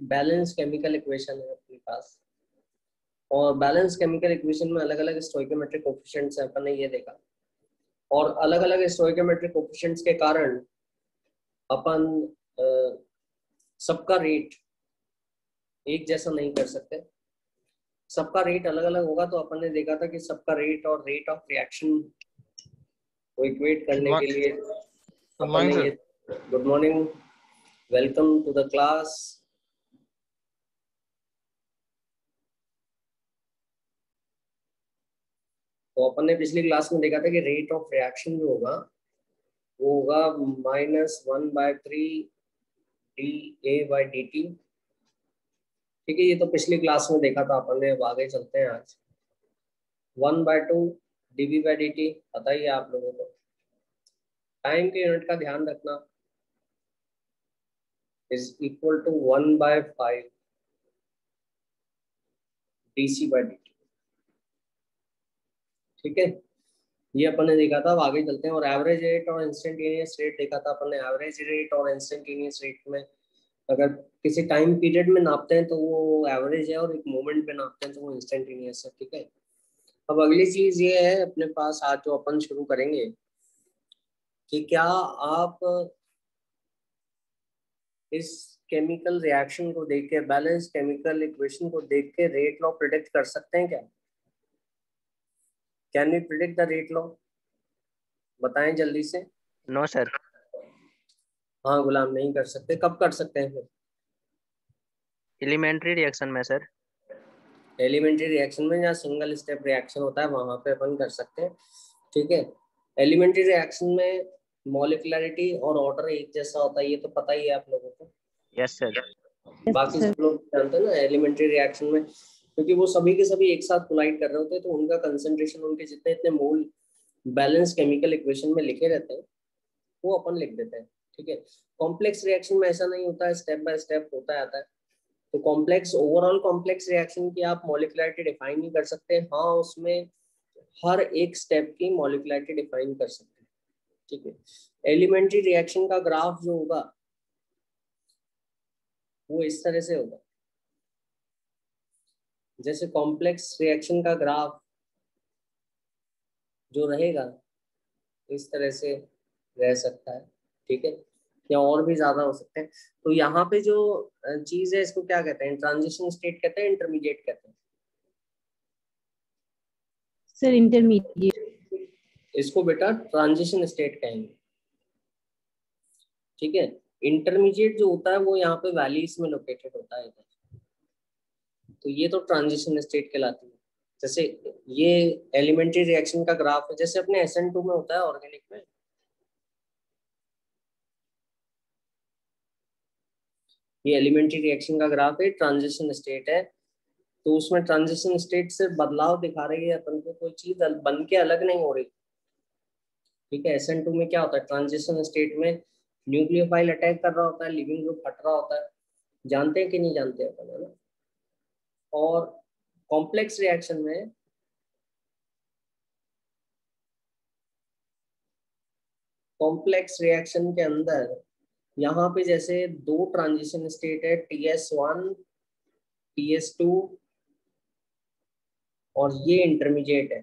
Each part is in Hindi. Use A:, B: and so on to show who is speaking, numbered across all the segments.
A: बैलेंस केमिकल इक्वेशन है अपने पास, और बैलेंस केमिकल इक्वेशन में अलग अलग स्टोइकोमेट्रिक कोफिशिएंट्स है, अपन ने ये देखा। और अलग अलग स्टोइकोमेट्रिक कोफिशिएंट्स के कारण अपन सबका रेट एक जैसा नहीं कर सकते, सबका रेट अलग अलग होगा। तो अपन ने देखा था कि सबका रेट और रेट ऑफ रिएक्शन को इक्वेट करने के लिए अपन ने ये, good morning, welcome to the class. तो अपन ने पिछली क्लास में देखा था कि रेट ऑफ रिएक्शन जो होगा वो होगा -1/3 dA/dt। ठीक है, ये तो पिछली क्लास में देखा था अपन ने। अब आगे चलते हैं। आज 1/2 dB/dt पता ही है आप लोगों को। टाइम के यूनिट का ध्यान रखना, इज इक्वल टू 1/5 dC/dt। ठीक है, ये अपन ने देखा था। अब आगे चलते हैं। और एवरेज रेट और इंस्टेंटेनियस रेट देखा था अपन ने। एवरेज रेट और इंस्टेंटेनियस रेट में अगर किसी टाइम पीरियड में नापते हैं तो वो एवरेज है, और एक मोमेंट पे नापते हैं तो वो इंस्टेंटेनियस है। ठीक है, अब अगली चीज ये है अपने पास आज जो अपन शुरू करेंगे कि क्या आप इस केमिकल रिएक्शन को देख के, बैलेंस केमिकल इक्वेशन को देख के रेट लॉ प्रिडिक्ट कर सकते हैं क्या? Can we predict the rate law? बताएं जल्दी से।
B: No sir.
A: हाँ गुलाम, नहीं कर सकते। कब कर सकते हैं फिर?
B: एलिमेंट्री रिएक्शन में सर।
A: एलिमेंट्री रिएक्शन में, या सिंगल स्टेप रिएक्शन होता है वहां पे अपन कर सकते हैं। ठीक है, एलिमेंट्री रिएक्शन में मॉलिक्युलरिटी और ऑर्डर एक जैसा होता है, ये तो पता ही है आप लोगों को।
B: Yes sir.
A: बाकी सब लोग जानते हैं ना एलिमेंट्री रिएक्शन में, क्योंकि वो सभी के सभी एक साथ कोलाइड कर रहे होते हैं तो उनका कंसंट्रेशन, उनके जितने इतने मोल बैलेंस केमिकल इक्वेशन में लिखे रहते हैं वो अपन लिख देते हैं। ठीक है, कॉम्प्लेक्स रिएक्शन में ऐसा नहीं होता है, स्टेप बाय स्टेप होता आता है। तो कॉम्प्लेक्स, ओवरऑल कॉम्प्लेक्स रिएक्शन की आप मॉलिक्युलरिटी डिफाइन नहीं कर सकते। हाँ, उसमें हर एक स्टेप की मॉलिक्युलरिटी डिफाइन कर सकते हैं। ठीक है, एलिमेंट्री रिएक्शन का ग्राफ जो होगा वो इस तरह से होगा, जैसे कॉम्प्लेक्स रिएक्शन का ग्राफ जो रहेगा इस तरह से रह सकता है। ठीक है, या और भी ज्यादा हो सकते हैं। तो यहाँ पे जो चीज है इसको क्या कहते हैं? ट्रांजिशन स्टेट कहते हैं, इंटरमीडिएट कहते हैं?
C: Sir intermediate.
A: इसको बेटा ट्रांजिशन स्टेट कहेंगे। ठीक है, इंटरमीडिएट जो होता है वो यहाँ पे वैलीज में लोकेटेड होता है इधर। तो ये तो ट्रांजिशन स्टेट कहलाती है। जैसे ये एलिमेंट्री रिएक्शन का ग्राफ है, जैसे अपने SN2 में होता है ऑर्गेनिक में। ये एलिमेंट्री रिएक्शन का ग्राफ है, ट्रांजिशन स्टेट है। तो उसमें ट्रांजिशन स्टेट से बदलाव दिखा रही है अपन को, कोई चीज बन के अलग नहीं हो रही। ठीक है, SN2 में क्या होता है? ट्रांजिशन स्टेट में न्यूक्लियोफाइल अटैक कर रहा होता है, लिविंग ग्रुप हट रहा होता है। जानते हैं कि नहीं जानते अपन, है ना? और कॉम्प्लेक्स रिएक्शन में के अंदर यहाँ पे जैसे दो ट्रांजिशन स्टेट है, TS1 TS2, और ये इंटरमीडिएट है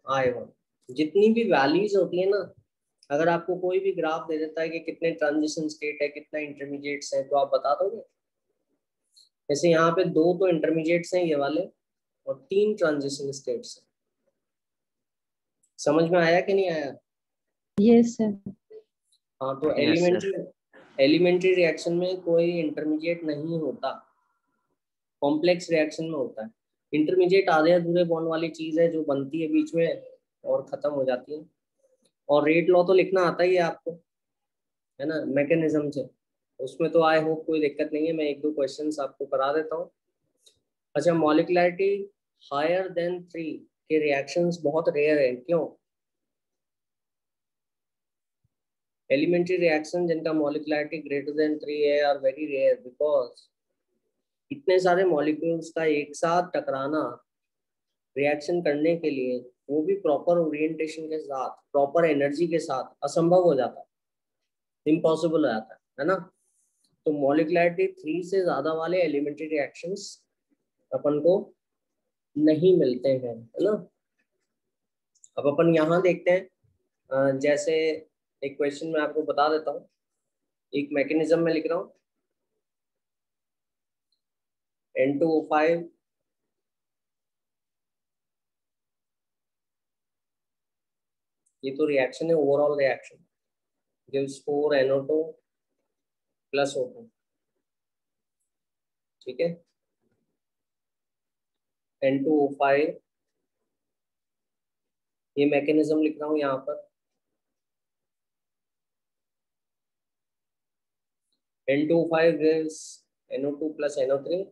A: I1। जितनी भी वैल्यूज होती है ना, अगर आपको कोई भी ग्राफ दे देता है कि कितने ट्रांजिशन स्टेट है, कितना इंटरमीडिएट्स है, तो आप बता दोगे? जैसे यहाँ पे दो तो इंटरमीडिएट्स हैं ये वाले, और 3 ट्रांजिशन स्टेट्स हैं। समझ में आया कि नहीं आया?
C: Yes sir.
A: हाँ, तो
B: यस सर।
A: एलिमेंट्री रिएक्शन में कोई इंटरमीडिएट नहीं होता, कॉम्प्लेक्स रिएक्शन में होता है। इंटरमीडिएट आधे अधूरे बॉन्ड वाली चीज है जो बनती है बीच में और खत्म हो जाती है। और रेट लॉ तो लिखना आता ही है आपको, है ना, मैकेनिज्म से। उसमें तो आई होप कोई दिक्कत नहीं है, मैं एक दो क्वेश्चंस आपको करा देता हूँ। अच्छा, मॉलिक्युलरिटी हायर देन 3 के रिएक्शंस बहुत रेयर है, क्यों? एलिमेंट्री रिएक्शन जिनका मॉलिक्युलरिटी ग्रेटर देन 3 है आर वेरी रेयर, बिकॉज इतने सारे मॉलिक्यूल्स का एक साथ टकराना रिएक्शन करने के लिए, वो भी प्रॉपर ओरिएंटेशन के साथ, प्रॉपर एनर्जी के साथ, असंभव हो जाता है, इम्पॉसिबल हो जाता है ना? तो मॉलिक्युलरिटी 3 से ज्यादा वाले एलिमेंट्री रिएक्शंस अपन को नहीं मिलते हैं, है ना। अब अपन यहाँ देखते हैं, जैसे एक क्वेश्चन मैं आपको बता देता हूँ, एक मैकेनिज्म में लिख रहा हूँ N2O5 ये तो रिएक्शन है, overall reaction gives 4 NO2 plus O2, ठीक है। N2O5 ये मैकेनिज्म लिख रहा हूँ यहाँ पर, N2O5 gives NO2 plus NO3,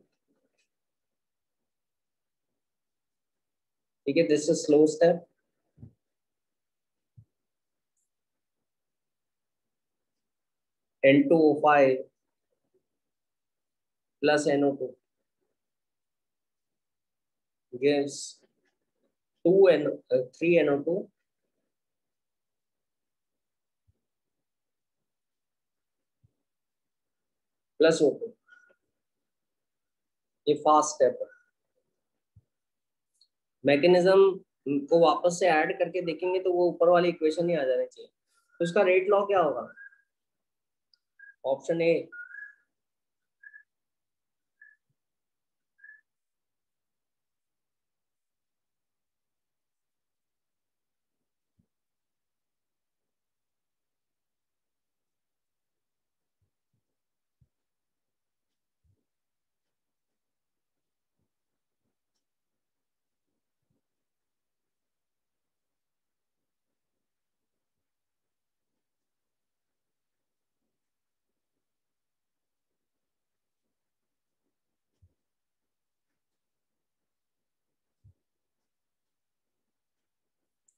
A: ठीक है। This is slow step, N2O5 plus NO2 gives 3 NO2 plus O2, ये फास्ट स्टेप है। मैकेनिज्म को वापस से ऐड करके देखेंगे तो वो ऊपर वाली इक्वेशन ही आ जानी चाहिए। तो इसका रेट लॉ क्या होगा? ऑप्शन ए,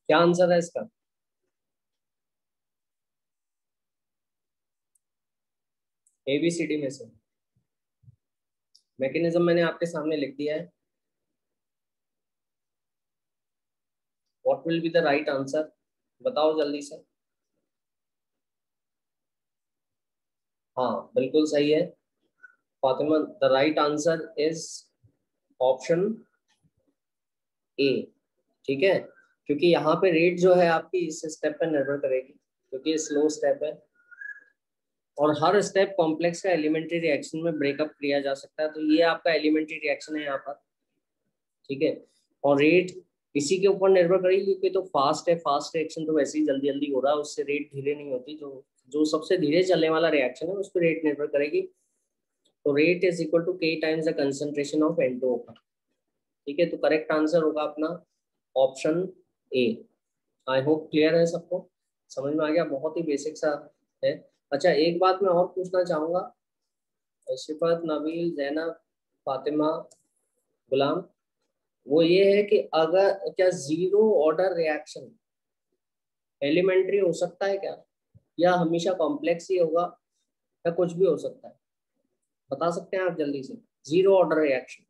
A: क्या आंसर है इसका? ABCD में से मैकेनिज्म मैंने आपके सामने लिख दिया है। What will be the right answer? बताओ जल्दी से। हाँ बिल्कुल सही है Fatima, the right answer is option A, ठीक है। क्योंकि यहाँ पे रेट जो है आपकी इस स्टेप पर निर्भर करेगी, क्योंकि ये स्लो स्टेप है और हर स्टेप कॉम्प्लेक्स का एलिमेंट्री रिएक्शन में ब्रेकअप किया जा सकता है। तो ये आपका एलिमेंट्री रिएक्शन है यहाँ पर, ठीक है। और रेट इसी के ऊपर निर्भर करेगी, क्योंकि तो फास्ट है, फास्ट रिएक्शन तो वैसे ही जल्दी जल्दी हो रहा है, उससे रेट धीरे नहीं होती। जो जो सबसे धीरे चलने वाला रिएक्शन है उस पर रेट निर्भर करेगी। तो rate is equal to K times the concentration of N2O का, ठीक है। तो करेक्ट आंसर होगा अपना option A. I hope clear है सबको, समझ में आ गया, बहुत ही बेसिक सा है। अच्छा एक बात मैं और पूछना चाहूंगा, शिफत, नबील, जैनब, फातिमा, गुलाम, वो ये है कि अगर क्या जीरो ऑर्डर रिएक्शन एलिमेंट्री हो सकता है क्या, या हमेशा कॉम्प्लेक्स ही होगा, या कुछ भी हो सकता है? बता सकते हैं आप जल्दी से? Zero order reaction,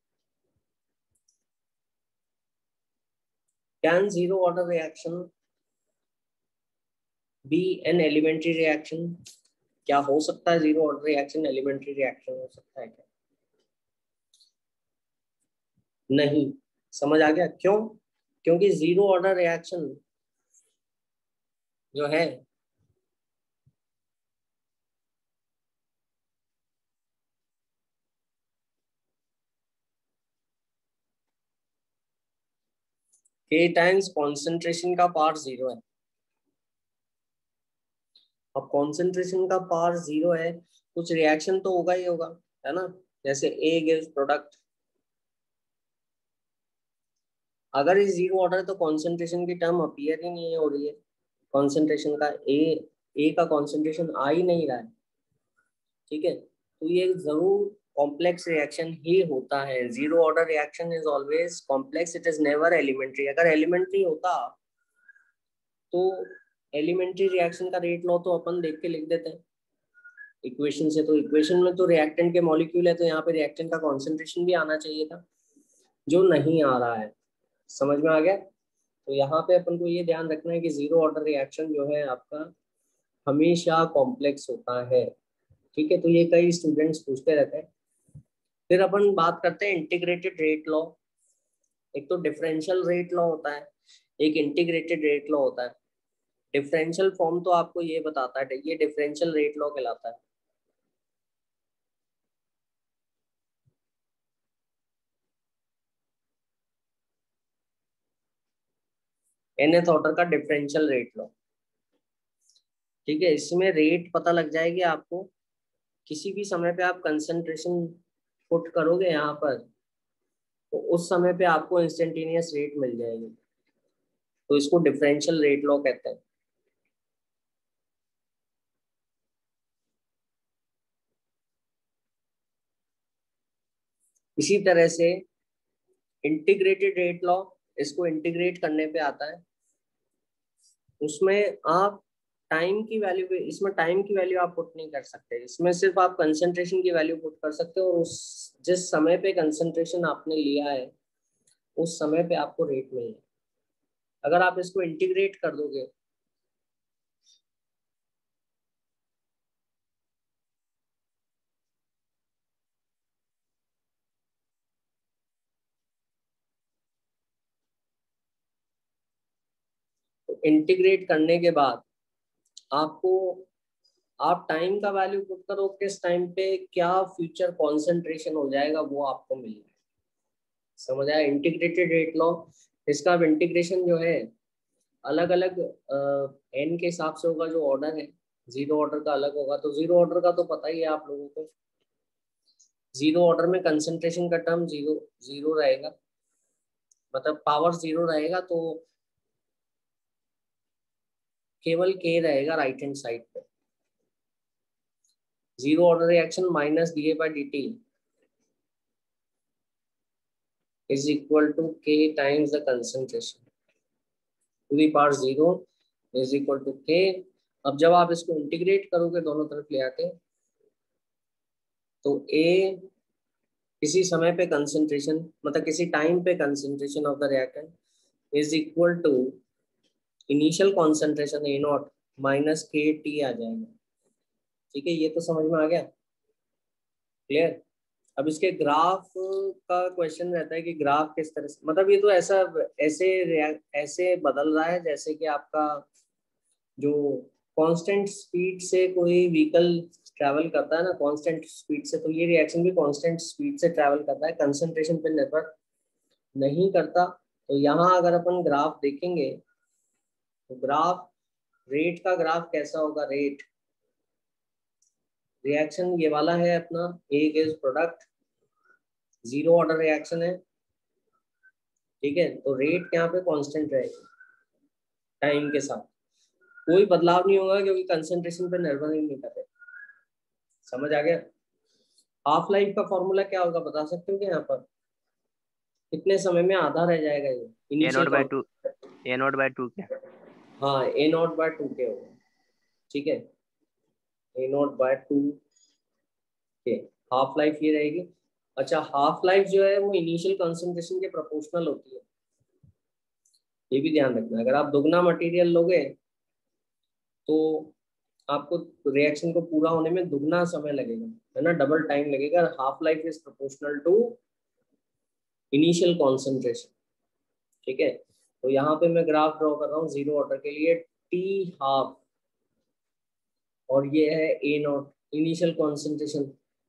A: can zero order reaction be an elementary reaction? क्या हो सकता है zero order reaction elementary reaction हो सकता है क्या? नहीं, समझ आ गया क्यों? क्योंकि जीरो ऑर्डर रिएक्शन जो है K टाइम्स कॉन्सेंट्रेशन का पावर जीरो है। अब कॉन्सेंट्रेशन का पावर जीरो है, कुछ रिएक्शन तो होगा ही होगा, है ना। जैसे A गिव्स प्रोडक्ट, अगर ये जीरो ऑर्डर है तो कॉन्सेंट्रेशन की टर्म अपीयर ही नहीं हो रही है, कॉन्सेंट्रेशन का ए का कॉन्सेंट्रेशन आ ही नहीं रहा है, ठीक है। तो ये जरूर कॉम्प्लेक्स रिएक्शन ही होता है। Zero order reaction is always complex, it is never elementary. अगर एलिमेंट्री होता तो एलिमेंट्री रिएक्शन का रेट लॉ तो अपन देख के लिख देते हैं इक्वेशन से। तो इक्वेशन में तो रिएक्टेंट के मॉलिक्यूल है, तो यहाँ पे रिएक्टेंट का कॉन्सेंट्रेशन भी आना चाहिए था, जो नहीं आ रहा है। समझ में आ गया? तो यहाँ पे अपन को ये ध्यान रखना है कि जीरो ऑर्डर रिएक्शन जो है आपका हमेशा कॉम्प्लेक्स होता है, ठीक है, तो ये कई स्टूडेंट्स पूछते रहते हैं। फिर अपन बात करते हैं इंटीग्रेटेड रेट लॉ। एक तो डिफरेंशियल रेट लॉ होता है, एक इंटीग्रेटेड रेट लॉ होता है। डिफरेंशियल फॉर्म तो आपको ये बताता है, ये डिफरेंशियल रेट लॉ कहलाता है। nth ऑर्डर का डिफरेंशियल रेट लॉ। ठीक है, इसमें रेट पता लग जाएगी आपको। किसी भी समय पे आप कंसंट्रेशन पुट करोगे यहाँ पर, तो उस समय पे आपको इंस्टेंटेनियस रेट मिल जाएगी, तो इसको डिफरेंशियल रेट लॉ कहते हैं। इसी तरह से इंटीग्रेटेड रेट लॉ, इसको इंटीग्रेट करने पे आता है। उसमें आप टाइम की वैल्यू पे, इसमें टाइम की वैल्यू आप पुट नहीं कर सकते, इसमें सिर्फ आप कंसंट्रेशन की वैल्यू पुट कर सकते हो, और उस जिस समय पे कंसंट्रेशन आपने लिया है उस समय पे आपको रेट मिलेगा। अगर आप इसको इंटीग्रेट कर दोगे तो इंटीग्रेट करने के बाद आपको, आप टाइम का वैल्यू पुट करो, किस टाइम पे क्या फ्यूचर कॉन्सेंट्रेशन हो जाएगा वो आपको मिल जाएगा। समझ आया इंटीग्रेटेड रेट लॉ। इसका अब इंटीग्रेशन जो है अलग अलग एन के हिसाब से होगा, जो ऑर्डर है जीरो ऑर्डर का अलग होगा। तो जीरो ऑर्डर का तो पता ही है आप लोगों को, जीरो ऑर्डर में कंसंट्रेशन का टर्म जीरो जीरो रहेगा, मतलब पावर जीरो रहेगा, तो केवल के रहेगा राइट हैंड साइड पे। Zero order reaction minus D by D T is equal to k times the concentration to the power 0 is equal to k। अब जब आप इसको इंटीग्रेट करोगे दोनों तरफ ले आके, तो a किसी समय पे कंसंट्रेशन, मतलब किसी टाइम पे concentration of the reactant is equal to initial concentration A not minus K T आ जाएगा। ठीक है, ये तो समझ में आ गया, क्लियर। अब इसके ग्राफ का क्वेश्चन रहता है कि ग्राफ किस तरह से, मतलब ये तो ऐसा ऐसे ऐसे बदल रहा है जैसे कि आपका जो कांस्टेंट स्पीड से कोई व्हीकल ट्रैवल करता है ना, कांस्टेंट स्पीड से, तो ये रिएक्शन भी कांस्टेंट स्पीड से ट्रैवल करता है, कंसंट्रेशन पे निर्भर नहीं करता। तो यहाँ अगर अपन ग्राफ देखेंगे तो ग्राफ, रेट का ग्राफ कैसा होगा, रेट रिएक्शन ये वाला है अपना, A is product, zero order reaction है। ठीक है, तो रेट यहाँ पे कांस्टेंट रहेगी टाइम के साथ, कोई बदलाव नहीं होगा क्योंकि कंसंट्रेशन पे निर्भर ही नहीं करते। समझ आ गया। हाफ लाइफ का फॉर्मूला क्या होगा बता सकते हो क्या, यहाँ पर कितने समय में आधा रह जाएगा ये
B: A not by
A: initial.
B: Two, A not by two क्या?
A: हाँ, ए नॉट बाय टू के होगा। ठीक है, ए नॉट बाय टू के, हाफ लाइफ ये रहेगी। अच्छा, हाफ लाइफ जो है वो इनिशियल कंसंट्रेशन के प्रोपोर्शनल होती है, ये भी ध्यान रखना। अगर आप दुगना मटेरियल लोगे तो आपको रिएक्शन को पूरा होने में दुगना समय लगेगा, है ना, डबल टाइम लगेगा। Half life is proportional to initial concentration. ठीक है, तो यहाँ पे मैं ग्राफ ड्रॉ कर रहा हूँ जीरो ऑर्डर के लिए, टी हाफ, और ये है ए नॉट इनिशियल कॉन्सेंट्रेशन।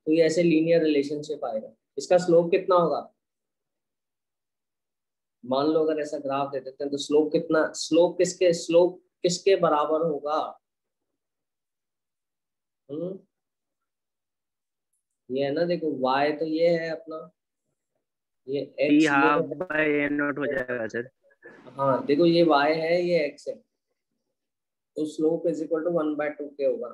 A: तो ये ऐसे लीनियर रिलेशनशिप आएगा। इसका स्लोप कितना होगा, मान लो अगर ऐसा ग्राफ दे देते हैं तो स्लोप कितना, स्लोप किसके बराबर होगा। ये है ना, देखो y तो ये है अपना, ये
B: टी
A: x ये
B: हाफ
A: है।
B: बाई ए नॉट हो जाएगा सर।
A: हाँ देखो, ये y है ये x है, तो स्लोप इज इक्वल टू 1/2 के होगा।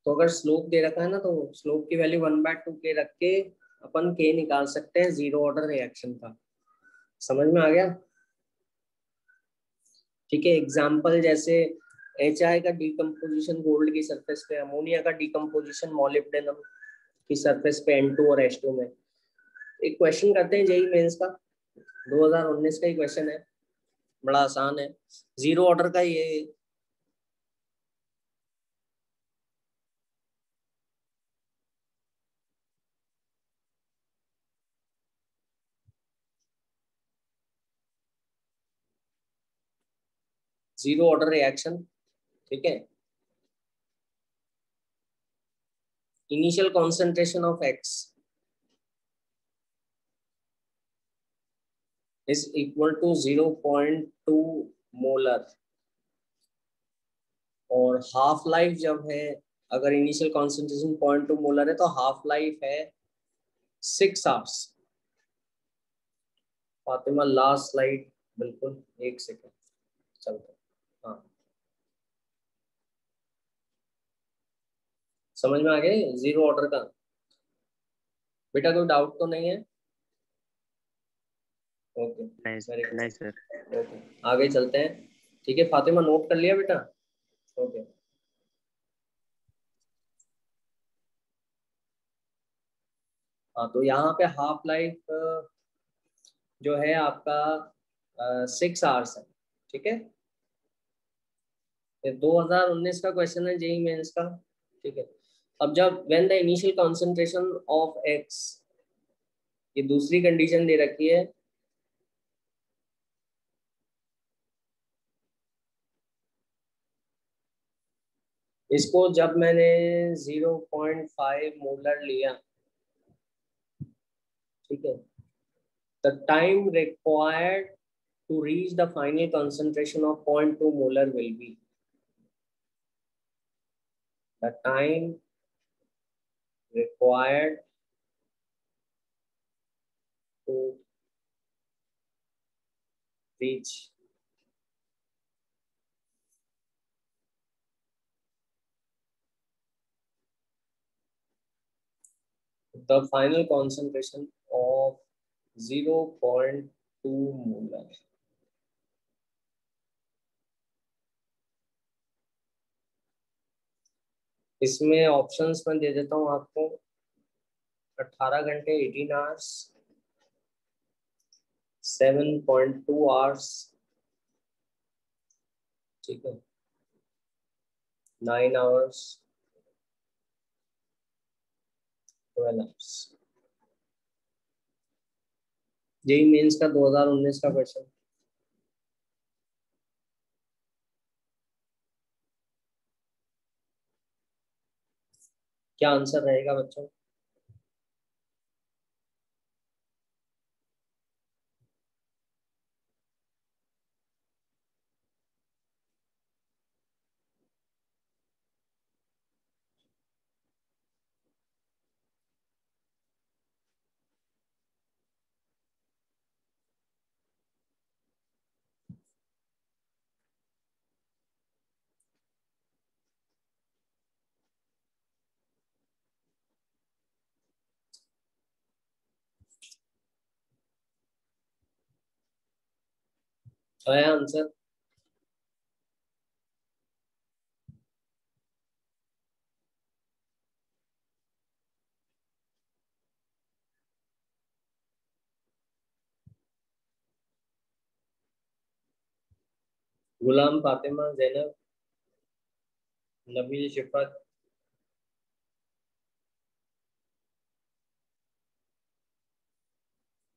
A: तो अगर स्लोप दे रखा है ना, तो स्लोप की वैल्यू 1/2 के रख के अपन k निकाल सकते हैं जीरो ऑर्डर रिएक्शन का। समझ में आ गया। ठीक है, एग्जाम्पल जैसे HI का डिकम्पोजिशन गोल्ड की सरफेस पे, अमोनिया का डिकम्पोजिशन मोलिब्डेनम की सरफेस पे N2 और H2 में। एक क्वेश्चन करते हैं जेई मेंस का, 2019 का ही क्वेश्चन है, बड़ा आसान है, जीरो ऑर्डर का ये जीरो ऑर्डर रिएक्शन, ठीक है। Initial concentration of X is equal to 0.2 molar, और हाफ लाइफ जब है, अगर इनिशियल कॉन्सेंट्रेशन 0.2 मोलर है तो हाफ लाइफ है 6 आवर्स। फातिमा लास्ट स्लाइड, बिल्कुल 1 सेकेंड चलते। हाँ, समझ में आ गया जीरो ऑर्डर का? बेटा कोई डाउट तो नहीं है? ओके,
B: नहीं सर।
A: ओके, आगे चलते हैं। ठीक है फातिमा, नोट कर लिया बेटा? ओके। हाँ, तो यहाँ पे हाफ लाइफ जो है आपका 6 आवर्स है, ठीक है। 2019 का क्वेश्चन है जेई मेंस का, ठीक है। अब जब when the initial concentration of x, ये दूसरी कंडीशन दे रखी है, इसको जब मैंने 0.5 मोलर लिया, ठीक है, the time required to reach the final concentration of 0.2 molar will be, the time required to reach the final concentration of 0.2 molar. इसमें ऑप्शंस मैं दे देता हूँ आपको। 18 घंटे 18 आवर्स, 7.2 आवर्स, ठीक है, 9 आवर्स, 12 आवर्स। जेई मेंस का 2019 का क्वेश्चन। क्या आंसर रहेगा बच्चों? आया आंसर? गुलाम, फातिमा, जैनब, नबील, शिफत।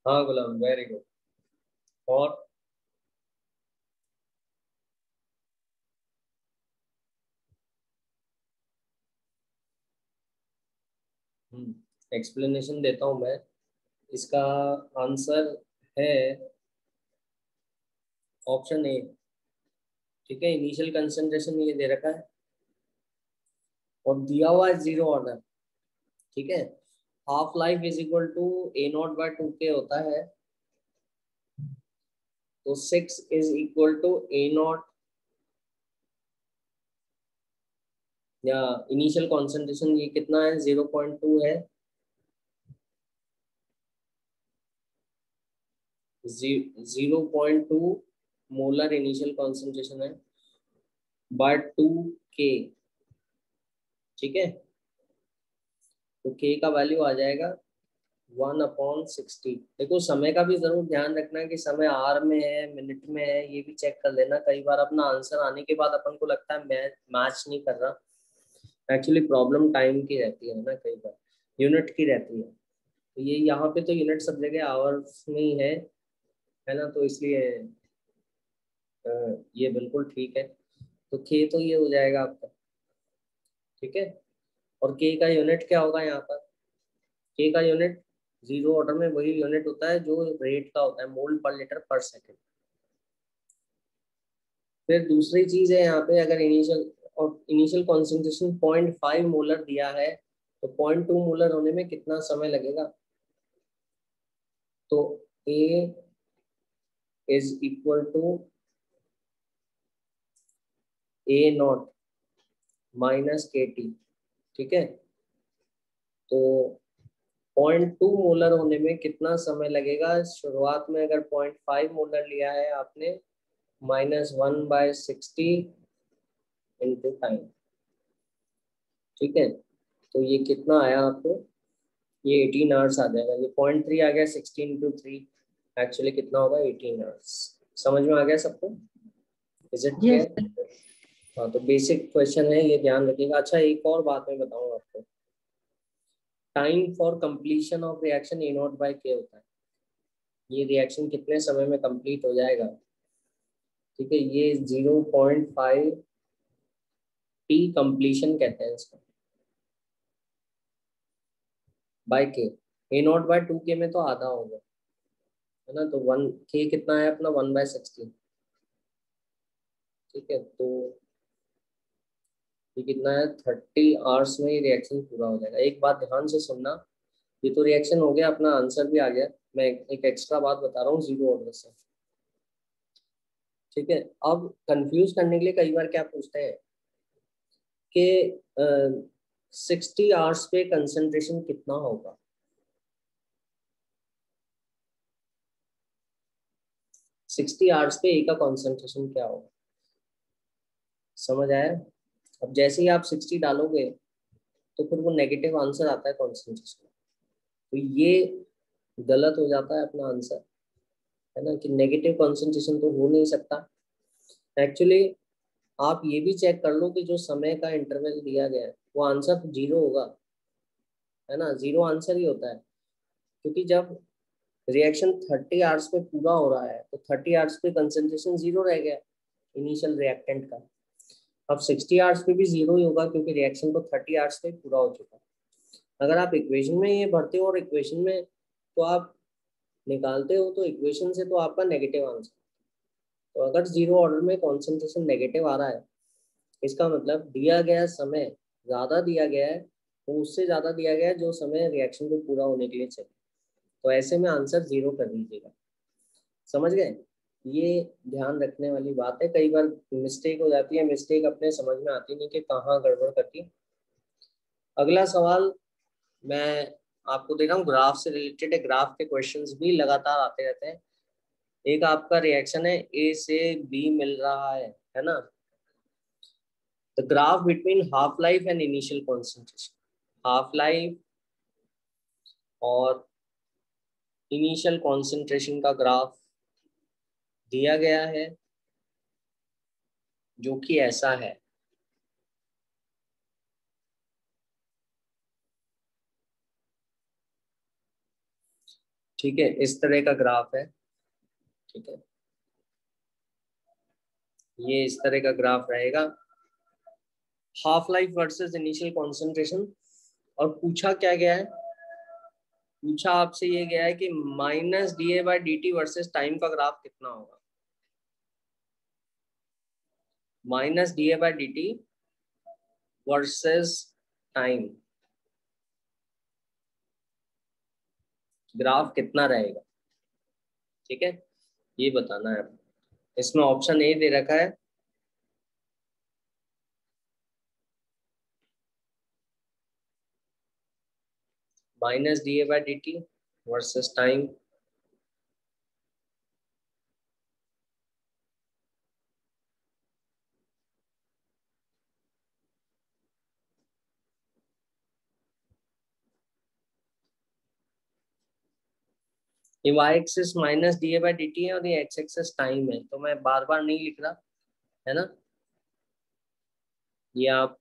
A: हाँ गुलाम, वेरी गुड। और एक्सप्लेनेशन देता हूं मैं। इसका आंसर है ऑप्शन ए, ठीक है। इनिशियल कंसंट्रेशन ये दे रखा है और दिया हुआ है जीरो ऑर्डर, ठीक है। Half life is equal to A0/2K होता है, तो 6 इज इक्वल टू A0, या इनिशियल कॉन्सेंट्रेशन ये कितना है, 0.2 है, 0.2 मोलर इनिशियल कॉन्सेंट्रेशन है बाय 2K, ठीक है। तो K का वैल्यू आ जाएगा 1/60। देखो समय का भी जरूर ध्यान रखना है कि समय आर में है, मिनट में है, ये भी चेक कर लेना। कई बार अपना आंसर आने के बाद अपन को लगता है मैच नहीं कर रहा, एक्चुअली प्रॉब्लम टाइम की रहती है ना, कई बार यूनिट की रहती है। तो ये यहाँ पे तो यूनिट सब जगह आवर्स में ही है ना, तो इसलिए ये बिल्कुल ठीक है, तो के तो ये हो जाएगा आपका, ठीक है। और के का यूनिट क्या होगा यहाँ पर, के का यूनिट जीरो ऑर्डर में वही यूनिट होता है जो रेट का होता है, मोल पर लीटर पर सेकेंड। फिर दूसरी चीज है यहाँ पे, अगर इनिशियल कॉन्सेंट्रेशन 0.5 मोलर दिया है तो 0.2 मोलर होने में कितना समय लगेगा। तो A is equal to A not minus K T, ठीक है। तो 0.2 मोलर होने में कितना समय लगेगा, शुरुआत में अगर 0.5 मोलर लिया है आपने, -1/60 इंटू टाइम, ठीक है। तो ये कितना आया आपको, ये 18 आवर्स आ जाएगा। ये 0.3 आ गया, 16 इंटू 3 एक्चुअली कितना होगा, 18 आवर्स। समझ में आ गया सबको, इज इट
C: Yes,
A: क्लियर? हाँ, तो बेसिक क्वेश्चन है, ये ध्यान रखिएगा। अच्छा, एक और बात मैं बताऊँ आपको, time for completion of reaction A not by K होता है। ये रिएक्शन कितने समय में कंप्लीट हो जाएगा, ठीक है। ये 0.5 टी कंप्लीशन कहते हैं इसको, बाय के। ए नॉट बाय 2 के में तो आधा होगा, है ना। तो 1 के कितना है अपना, 1/16, ठीक है। तो ये कितना है, 30 आवर्स में ये रिएक्शन पूरा हो जाएगा। एक बात ध्यान से सुनना, ये तो रिएक्शन हो गया, अपना आंसर भी आ गया। मैं एक एक्स्ट्रा बात बता रहा हूँ जीरो ऑर्डर से, ठीक है। अब कंफ्यूज करने के लिए कई बार क्या पूछते हैं कि 60 आवर्स पे कंसंट्रेशन कितना होगा। 60 आवर्स पे ए का कंसंट्रेशन क्या होगा, समझ आया। अब जैसे ही आप 60 डालोगे तो फिर वो नेगेटिव आंसर आता है कॉन्सेंट्रेशन, तो ये गलत हो जाता है अपना आंसर, है ना, कि नेगेटिव कॉन्सेंट्रेशन तो हो नहीं सकता। एक्चुअली आप ये भी चेक कर लो कि जो समय का इंटरवल दिया गया है वो आंसर जीरो होगा, है ना, जीरो आंसर ही होता है। क्योंकि जब रिएक्शन 30 आवर्स पे पूरा हो रहा है तो 30 आवर्स पे कंसेंट्रेशन जीरो रह गया इनिशियल रिएक्टेंट का। अब 60 आवर्स पे भी जीरो ही होगा क्योंकि रिएक्शन तो 30 आवर्स पे पूरा हो चुका है। अगर आप इक्वेशन में ये भरते हो और इक्वेशन में तो आप निकालते हो तो इक्वेशन से तो आपका नेगेटिव आंसर। तो अगर जीरो ऑर्डर में कॉन्सेंट्रेशन नेगेटिव आ रहा है, इसका मतलब दिया गया समय ज्यादा दिया गया है, तो उससे ज्यादा दिया गया है जो समय रिएक्शन को पूरा होने के लिए चाहिए। तो ऐसे में आंसर जीरो कर दीजिएगा, समझ गए। ये ध्यान रखने वाली बात है, कई बार मिस्टेक हो जाती है, मिस्टेक अपने समझ में आती नहीं कि कहाँ गड़बड़ करती। अगला सवाल मैं आपको दे रहा हूँ, ग्राफ से रिलेटेड है। ग्राफ के क्वेश्चंस भी लगातार आते रहते हैं। एक आपका रिएक्शन है, ए से बी मिल रहा है ना। The graph between half life and initial concentration, half life और इनिशियल कॉन्सेंट्रेशन का ग्राफ दिया गया है जो कि ऐसा है। ठीक है, इस तरह का ग्राफ है, ठीक है। ये इस तरह का ग्राफ रहेगा, half life versus initial concentration. और पूछा क्या गया है, पूछा आपसे ये गया है कि -dA/dt वर्सेस टाइम का ग्राफ कितना होगा। -dA/dt वर्सेस टाइम, ग्राफ कितना रहेगा, ठीक है, ये बताना है। इसमें ऑप्शन ए दे रखा है, -dA/dt वर्सेस टाइम। ये y एक्सिस -dA/dt है और ये x एक्सिस टाइम है, तो मैं बार बार नहीं लिख रहा, है ना। ये आप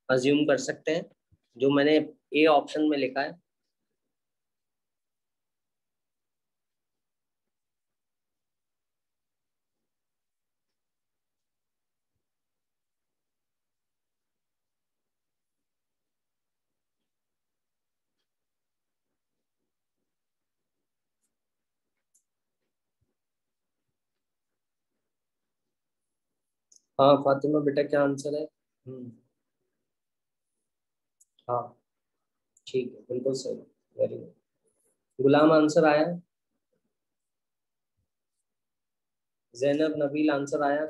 A: अज्यूम कर सकते हैं जो मैंने ए ऑप्शन में लिखा है। हाँ फातिमा बेटा क्या आंसर है? हाँ ठीक है, बिल्कुल सही, वेरी गुड। गुलाम आंसर आया? जैनब नबील आंसर आया?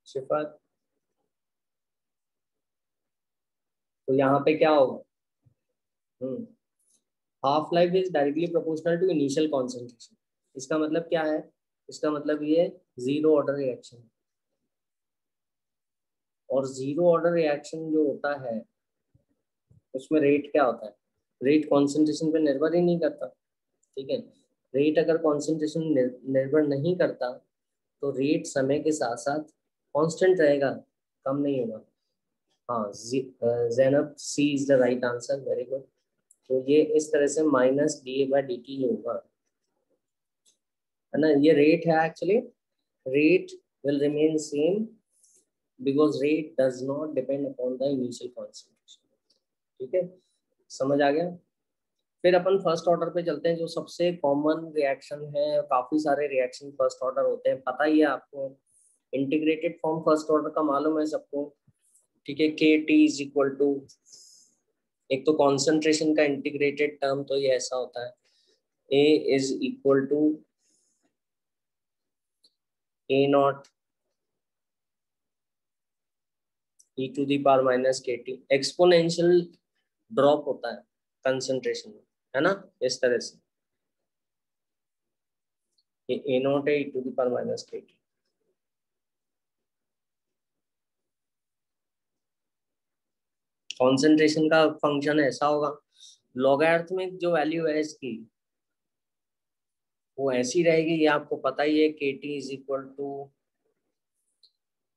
A: शिफात? तो यहाँ पे क्या होगा? Hmm half life is directly proportional to initial concentration. इसका मतलब क्या है? इसका मतलब ये जीरो ऑर्डर रिएक्शन, और जीरो ऑर्डर रिएक्शन जो होता है उसमें रेट क्या होता है? रेट कॉन्सेंट्रेशन पे निर्भर ही नहीं करता। ठीक है, रेट अगर कॉन्सेंट्रेशन निर्भर नहीं करता तो रेट समय के साथ साथ कांस्टेंट रहेगा, कम नहीं होगा। हाँ Zainab C is the right answer, very good. तो ये इस तरह से minus D A by D T होगा, है ना। ये रेट है actually, rate will remain same because rate does not depend upon the initial concentration। ठीक है, समझ आ गया? फिर अपन फर्स्ट ऑर्डर पे चलते हैं, जो सबसे कॉमन रिएक्शन है। काफी सारे रिएक्शन फर्स्ट ऑर्डर होते हैं, पता ही है आपको। इंटीग्रेटेड फॉर्म फर्स्ट ऑर्डर का मालूम है सबको। ठीक है, K T is equal to, एक तो कॉन्सेंट्रेशन का इंटीग्रेटेड टर्म तो ये ऐसा होता है, A is equal to A naught E to the power minus K T. Exponential drop होता है कंसंट्रेशन में, है ना, इस तरह से। ये ए नॉट है ई to the power minus K T. Concentration का फंक्शन ऐसा होगा, लॉगरिथमिक जो वैल्यू है इसकी वो ऐसी रहेगी, ये आपको पता ही है, K T is equal to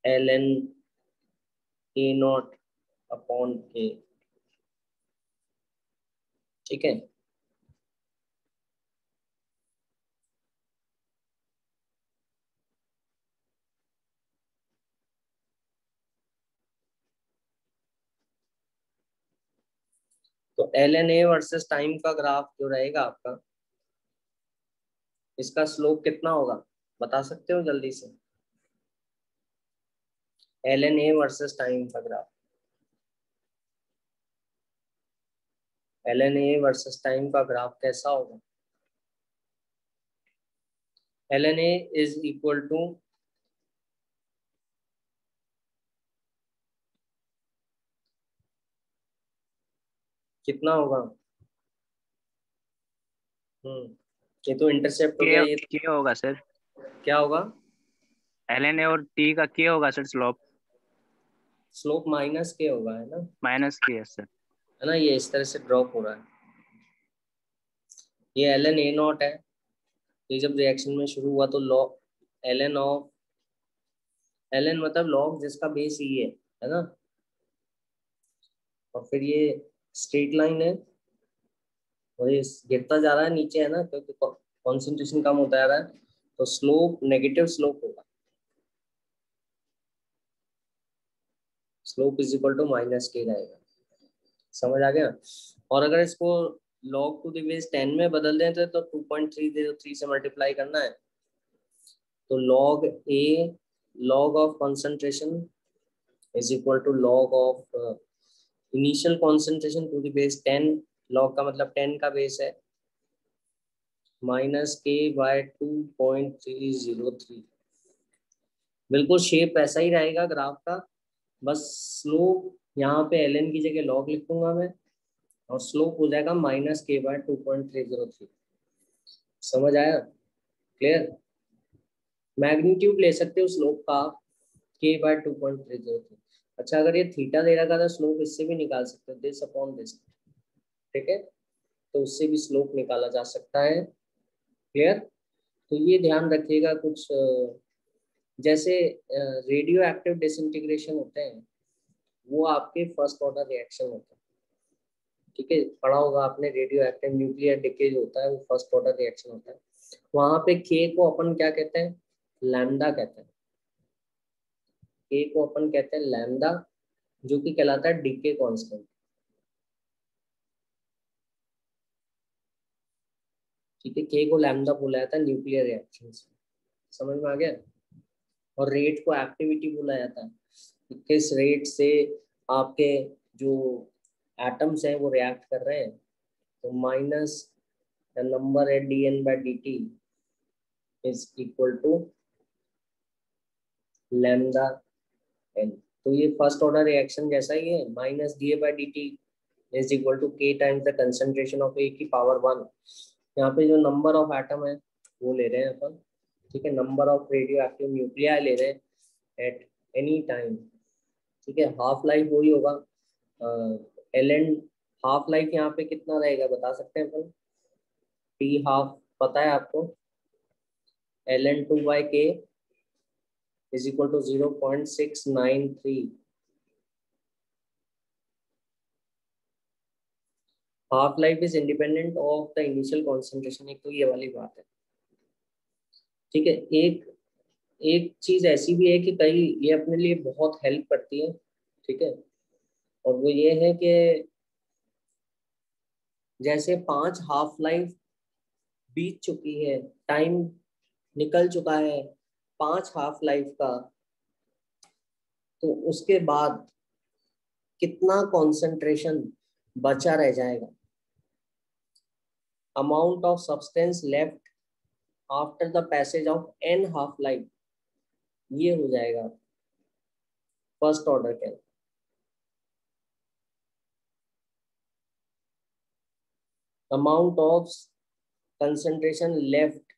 A: L N A naught upon A. ठीक है, तो L N A versus time का ग्राफ जो रहेगा आपका, इसका स्लोप कितना होगा बता सकते हो जल्दी से? L N A versus time का graph, L N A versus time का ग्राफ कैसा होगा? L N A is equal to, कितना होगा? ये तो इंटरसेप्ट हो गया ये।
B: के होगा सर,
A: क्या होगा?
B: एल एन ए और टी का के होगा सर, स्लोप
A: स्लोप माइनस के होगा, है ना।
B: माइनस के है सर।
A: है ना, ये इस तरह से ड्रॉप हो रहा है। ये एल एन ए नॉट है, ये जब रिएक्शन में शुरू हुआ तो log L N of, L N मतलब लॉग जिसका बेस ई है ना। और फिर ये स्ट्रेट लाइन है, और ये गिरता जा रहा है नीचे, है ना, क्योंकि कॉन्सेंट्रेशन कम होता जा रहा है, तो स्लोप नेगेटिव स्लोप होगा। Slope is equal to minus K रहेगा, समझ आ गया? और अगर इसको log टू द बेस 10 में बदल दें तो 2.303 से मल्टीप्लाई करना है, तो log a log of concentration is equal to log of initial concentration to the base 10। log का मतलब 10 का बेस है, माइनस के बाय 2.303। बिल्कुल शेप ऐसा ही रहेगा ग्राफ का, बस स्लोप यहाँ पे एल एन की जगह log लिख दूंगा मैं, और स्लोप हो जाएगा माइनस के बाय 2.303। समझ आया? क्लियर? मैग्नीट्यूड ले सकते हो स्लोप का आप, के बाय 2.303। अच्छा, अगर ये थीटा दे रखा था, स्लोप इससे भी निकाल सकते हो, दिस अपॉन दिस। ठीक है, तो उससे भी स्लोप निकाला जा सकता है। क्लियर? तो ये ध्यान रखिएगा, कुछ जैसे रेडियो एक्टिव डिसइंटीग्रेशन होते हैं, वो आपके फर्स्ट ऑर्डर रिएक्शन होते हैं। ठीक है, पढ़ा होगा आपने, रेडियो एक्टिव न्यूक्लियर डिकेज होता है, वो फर्स्ट ऑर्डर रिएक्शन होता है। वहां पे के को अपन क्या कहते हैं? लैम्डा कहते हैं। के को अपन कहते हैं लैम्डा, जो कि कहलाता है डीके कांस्टेंट। ठीक है, के को लैम्डा बोला जाता है न्यूक्लियर रिएक्शन से, समझ में आ गया। और रेट को एक्टिविटी बोला जाता है, किस रेट से आपके जो एटम्स हैं वो रिएक्ट कर रहे हैं। तो माइनस द नंबर है dN/dt is equal to lambda n। तो ये फर्स्ट ऑर्डर रिएक्शन जैसा ही है, minus dA/dt is equal to k times the concentration of A की पावर 1। यहाँ पे जो नंबर ऑफ एटम है वो ले रहे हैं अपन, ठीक है, number of radio active nuclei ले रहे हैं एट एनी टाइम, ठीक है। हाफ लाइफ वही होगा ln, हाफ लाइफ यहाँ पे कितना रहेगा बता सकते हैं अपन, t हाफ पता है आपको, ln2/k is equal to 0.693। Half life is independent of the initial concentration, एक तो ये वाली बात है, ठीक है। एक एक चीज ऐसी भी है कि कई ये अपने लिए बहुत हेल्प करती है, ठीक है, और वो ये है कि जैसे 5 हाफ लाइफ बीत चुकी है, टाइम निकल चुका है 5 हाफ लाइफ का, तो उसके बाद कितना कंसंट्रेशन बचा रह जाएगा, amount of substance left after the passage of n half life, ये हो जाएगा फर्स्ट ऑर्डर के। Amount of concentration left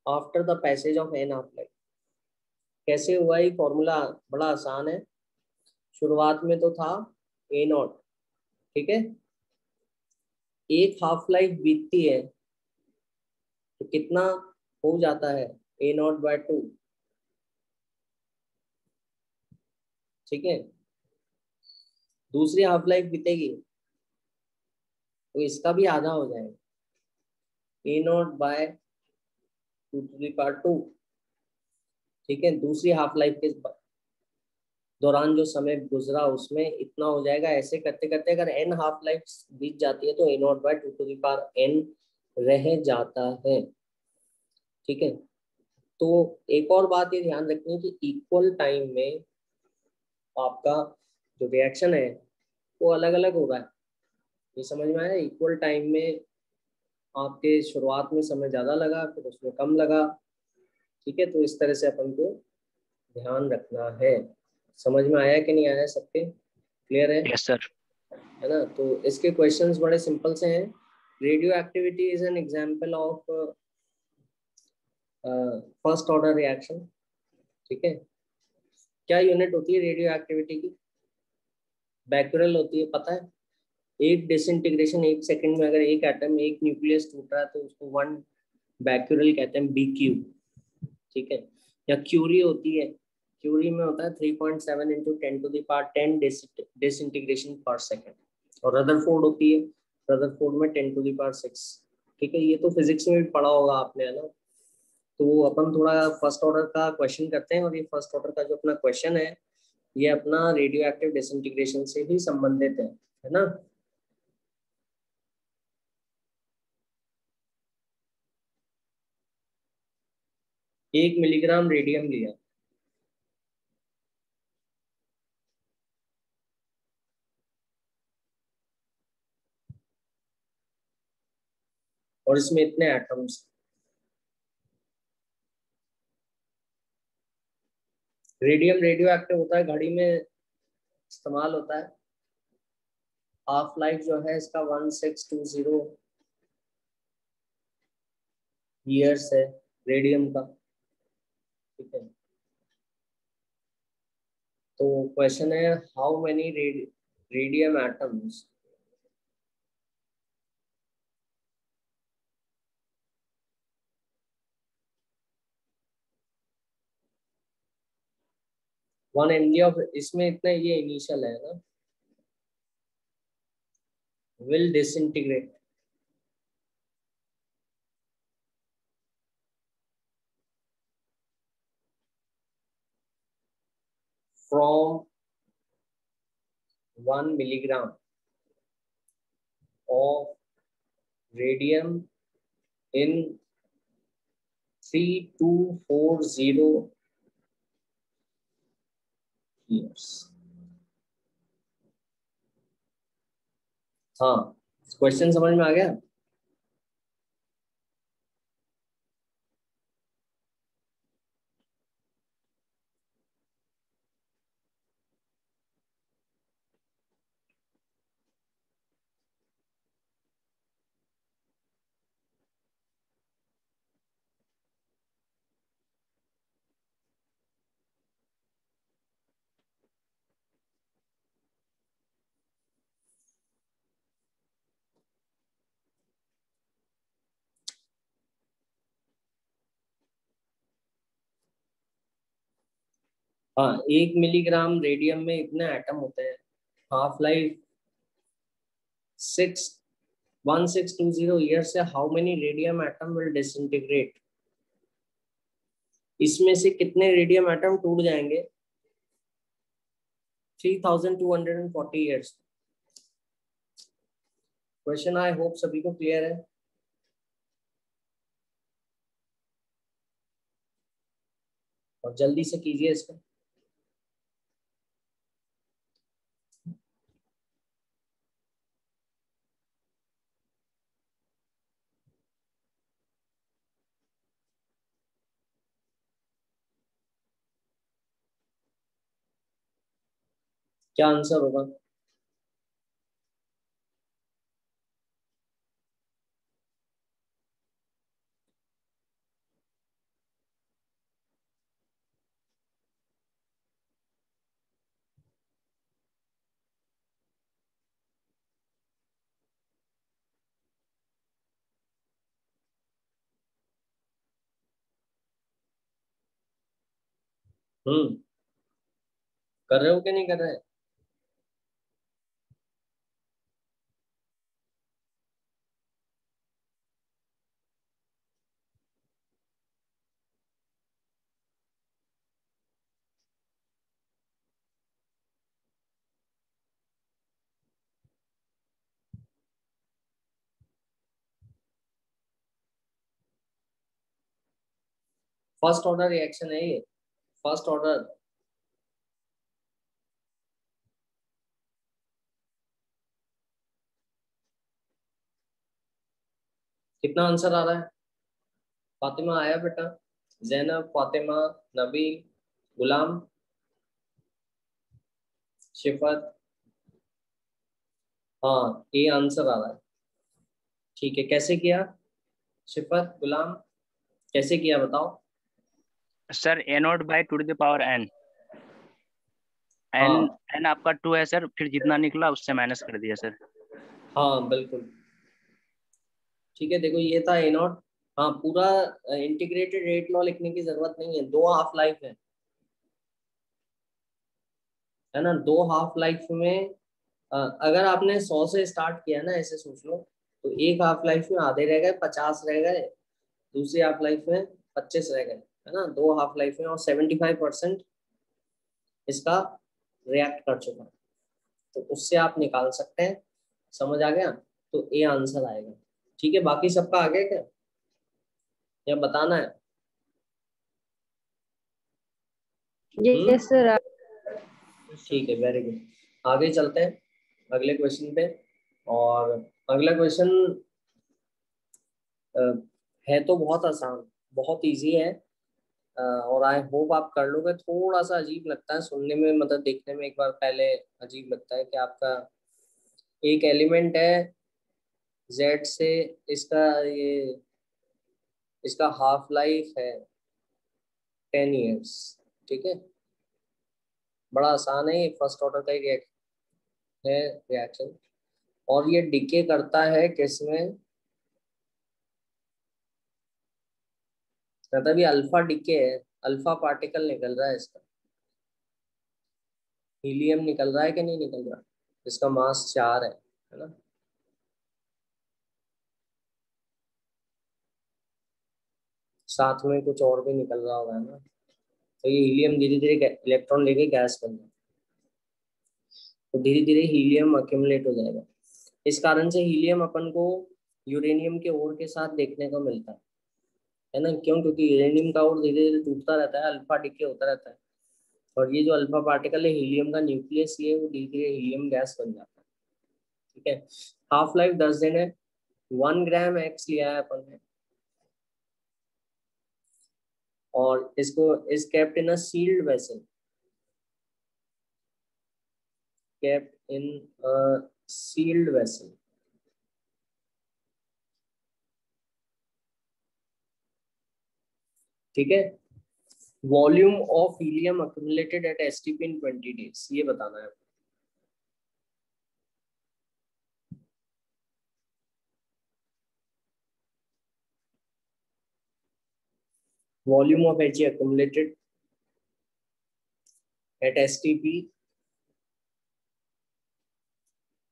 A: after the passage of n half life. कैसे हुआ ये फॉर्मूला, बड़ा आसान है। शुरुआत में तो था A0, ठीक है, एक हाफ लाइफ बीतती है तो कितना हो जाता है A0/2, ठीक है। दूसरी हाफ लाइफ बीतेगी तो इसका भी आधा हो जाएगा A0/2, ठीक है। दूसरी हाफ लाइफ के दौरान जो समय गुजरा उसमें इतना हो जाएगा। ऐसे करते करते अगर n हाफ लाइफ बीत जाती है तो A0/2n रह जाता है, ठीक है। तो एक और बात ये ध्यान रखनी है कि इक्वल टाइम में आपका जो रिएक्शन है वो अलग अलग हो रहा है, ये समझ में आया। इक्वल टाइम में आपके शुरुआत में समय ज़्यादा लगा, फिर उसमें कम लगा, ठीक है। तो इस तरह से अपन को ध्यान रखना है। समझ में आया कि नहीं आया, सबके क्लियर है?
B: Yes sir.
A: है ना। तो इसके क्वेश्चंस बड़े सिंपल से हैं। Radio activity is an example of first order reaction, ठीक है। क्या यूनिट होती है रेडियो एक्टिविटी की? बैक्यूरेल होती है, पता है। एक डिसइंटीग्रेशन 1 सेकंड में अगर एक एटम, एक न्यूक्लियस टूट रहा है तो उसको 1 बैक्यूरेल कहते हैं, BQ, ठीक है। या क्यूरी होती है, क्यूरी में होता है 3.7 × 10⁻10 डिसइंटीग्रेशन पर सेकेंड। और रदरफोर्ड होती है, रदरफोर्ड में 10⁶, ठीक है। ये तो फिजिक्स में भी पढ़ा होगा आपने, है ना। तो अपन थोड़ा फर्स्ट ऑर्डर का क्वेश्चन करते हैं, और ये फर्स्ट ऑर्डर का जो अपना क्वेश्चन है ये अपना रेडियो एक्टिव डिसइंटीग्रेशन से ही संबंधित है ना। 1 मिलीग्राम रेडियम लिया, और इसमें इतने एटम्स। रेडियम रेडियो एक्टिव होता है, घड़ी में इस्तेमाल होता है। हाफ लाइफ जो है इसका 1620 ईयर्स है रेडियम का, ठीक है। तो क्वेश्चन है how many radium atoms one mg of, इसमें इतने ये इनिशियल है ना, will disintegrate from 1 milligram of radium in 3240 years। हाँ, क्वेश्चन समझ में आ गया? हाँ, 1 मिलीग्राम रेडियम में इतने एटम होते हैं। हाफ लाइफ 1620 ईयर से how many radium atom will disintegrate? इसमें से कितने रेडियम एटम टूट जाएंगे 3240 ईयर्स? क्वेश्चन आई होप सभी को क्लियर है। और जल्दी से कीजिए इसको। क्या आंसर होगा? कर रहे हो कि नहीं कर रहे? फर्स्ट ऑर्डर रिएक्शन है ये, फर्स्ट ऑर्डर। कितना आंसर आ रहा है? फातिमा आया बेटा? जैनब, फातिमा, नबील, गुलाम, शिफत? हाँ, ये आंसर आ रहा है। ठीक है, कैसे किया शिफत, गुलाम, कैसे किया बताओ?
B: Sir A not by to the power N. N
A: हाँ
B: एन आपका 2 है सर, फिर जितना निकला उससे माइनस कर दिया सर।
A: हाँ बिल्कुल ठीक है। देखो ये था ए नॉट। हाँ, पूरा इंटीग्रेटेड रेट लॉ लिखने की जरूरत नहीं है, 2 हाफ लाइफ है ना। 2 हाफ लाइफ में अगर आपने 100 से स्टार्ट किया ना, ऐसे सोच लो, तो एक हाफ लाइफ में आधे रह गए, 50 रह गए, दूसरी हाफ लाइफ में 25 रह गए, है ना। 2 हाफ लाइफ में और 75% इसका रिएक्ट कर चुका है, तो उससे आप निकाल सकते हैं। समझ आ गया? तो ए आंसर आएगा। ठीक है, बाकी सबका आ गया क्या, या बताना है?
C: Yes sir.
A: ठीक है, वेरी गुड। आगे चलते हैं अगले क्वेश्चन पे। और अगला क्वेश्चन है तो बहुत आसान, बहुत इजी है। और आई होप आप कर लोगे। थोड़ा सा अजीब लगता है सुनने में, मतलब देखने में एक बार पहले अजीब लगता है कि आपका एक एलिमेंट है जेड से, इसका ये इसका हाफ लाइफ है 10 ईयर्स। ठीक है, बड़ा आसान है, ये फर्स्ट ऑर्डर का ही है रिएक्शन। और ये डिके करता है किसमें, मतलब ये अल्फा डिके है, अल्फा पार्टिकल निकल रहा है इसका। हीलियम निकल रहा है कि नहीं निकल रहा? इसका मास 4 है ना। साथ में कुछ और भी निकल रहा होगा, है ना। तो ये हीलियम धीरे धीरे इलेक्ट्रॉन लेके गैस बन जाए, तो धीरे धीरे हीलियम अक्यूमुलेट हो जाएगा। इस कारण से हीलियम अपन को यूरेनियम के ओर के साथ देखने को मिलता है ना। क्यों? क्योंकि यूरेनियम का ओर धीरे धीरे टूटता रहता है, अल्फा डिके होता रहता है, और ये जो अल्फा पार्टिकल है हीलियम का न्यूक्लियस, ये वो धीरे धीरे हीलियम गैस बन जाता है। ठीक है, हाफ लाइफ 10 दिन है। 1 ग्राम एक्स लिया है अपन ने, और इसको is kept in a sealed vessel, kept in a sealed vessel. ठीक है, volume of helium accumulated at STP in 20 days, ये बताना है। Volume of He accumulated at STP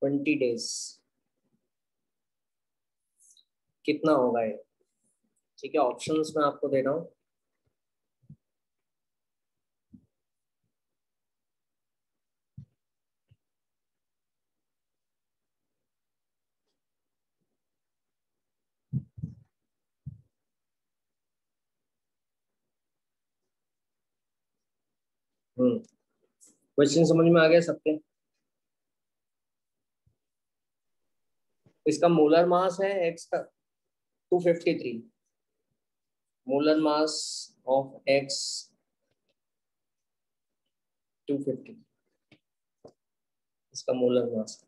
A: 20 days, कितना होगा ये? ठीक है, ऑप्शंस मैं आपको दे रहा हूँ। क्वेश्चन समझ में आ गया सबके? इसका मोलर मास है एक्स का 253, मोलर मास ऑफ एक्स 250, इसका मोलर मास।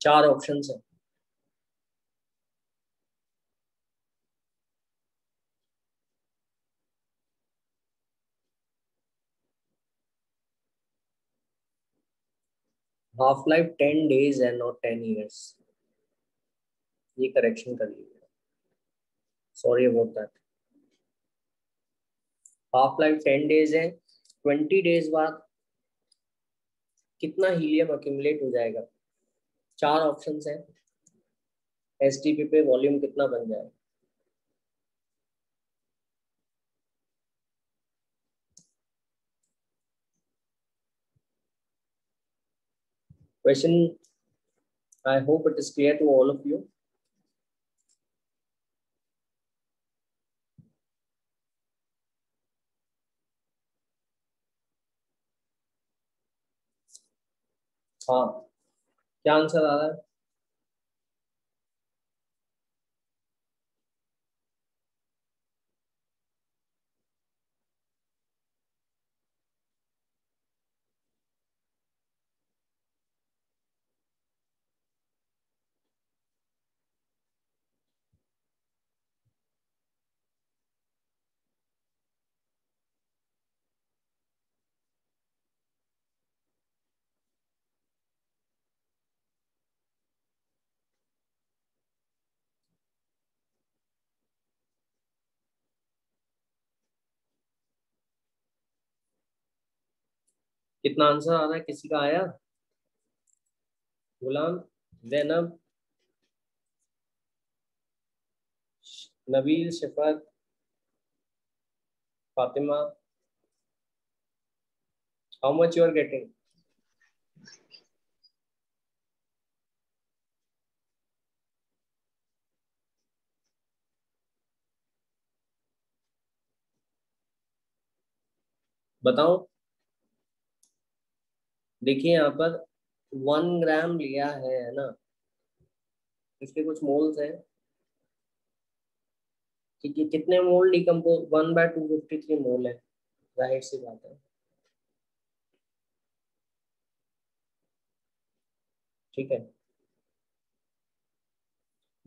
A: चार ऑप्शंस है। हाफ लाइफ 10 days है, नॉट 10 years, ये करेक्शन कर लीजिए, sorry about that. Half life 10 days है, 20 days बाद कितना हीलियम अक्यूमुलेट हो जाएगा? चार ऑप्शंस है, एसटीपी पे वॉल्यूम कितना बन जाएगा? Question I hope it is clear to all of you. हाँ, क्या आंसर आ रहा है? कितना आंसर आ रहा है? किसी का आया? Ghulam, Zainab, Nabeel, Shifat, Fatima, how much you are getting? बताओ। देखिए यहाँ पर 1 ग्राम लिया है ना, इसके कुछ मोल्स हैं। ठीक है, कितने मोल डिकम्पोज? 1/253 मोल है, जाहिर सी बात है। ठीक है,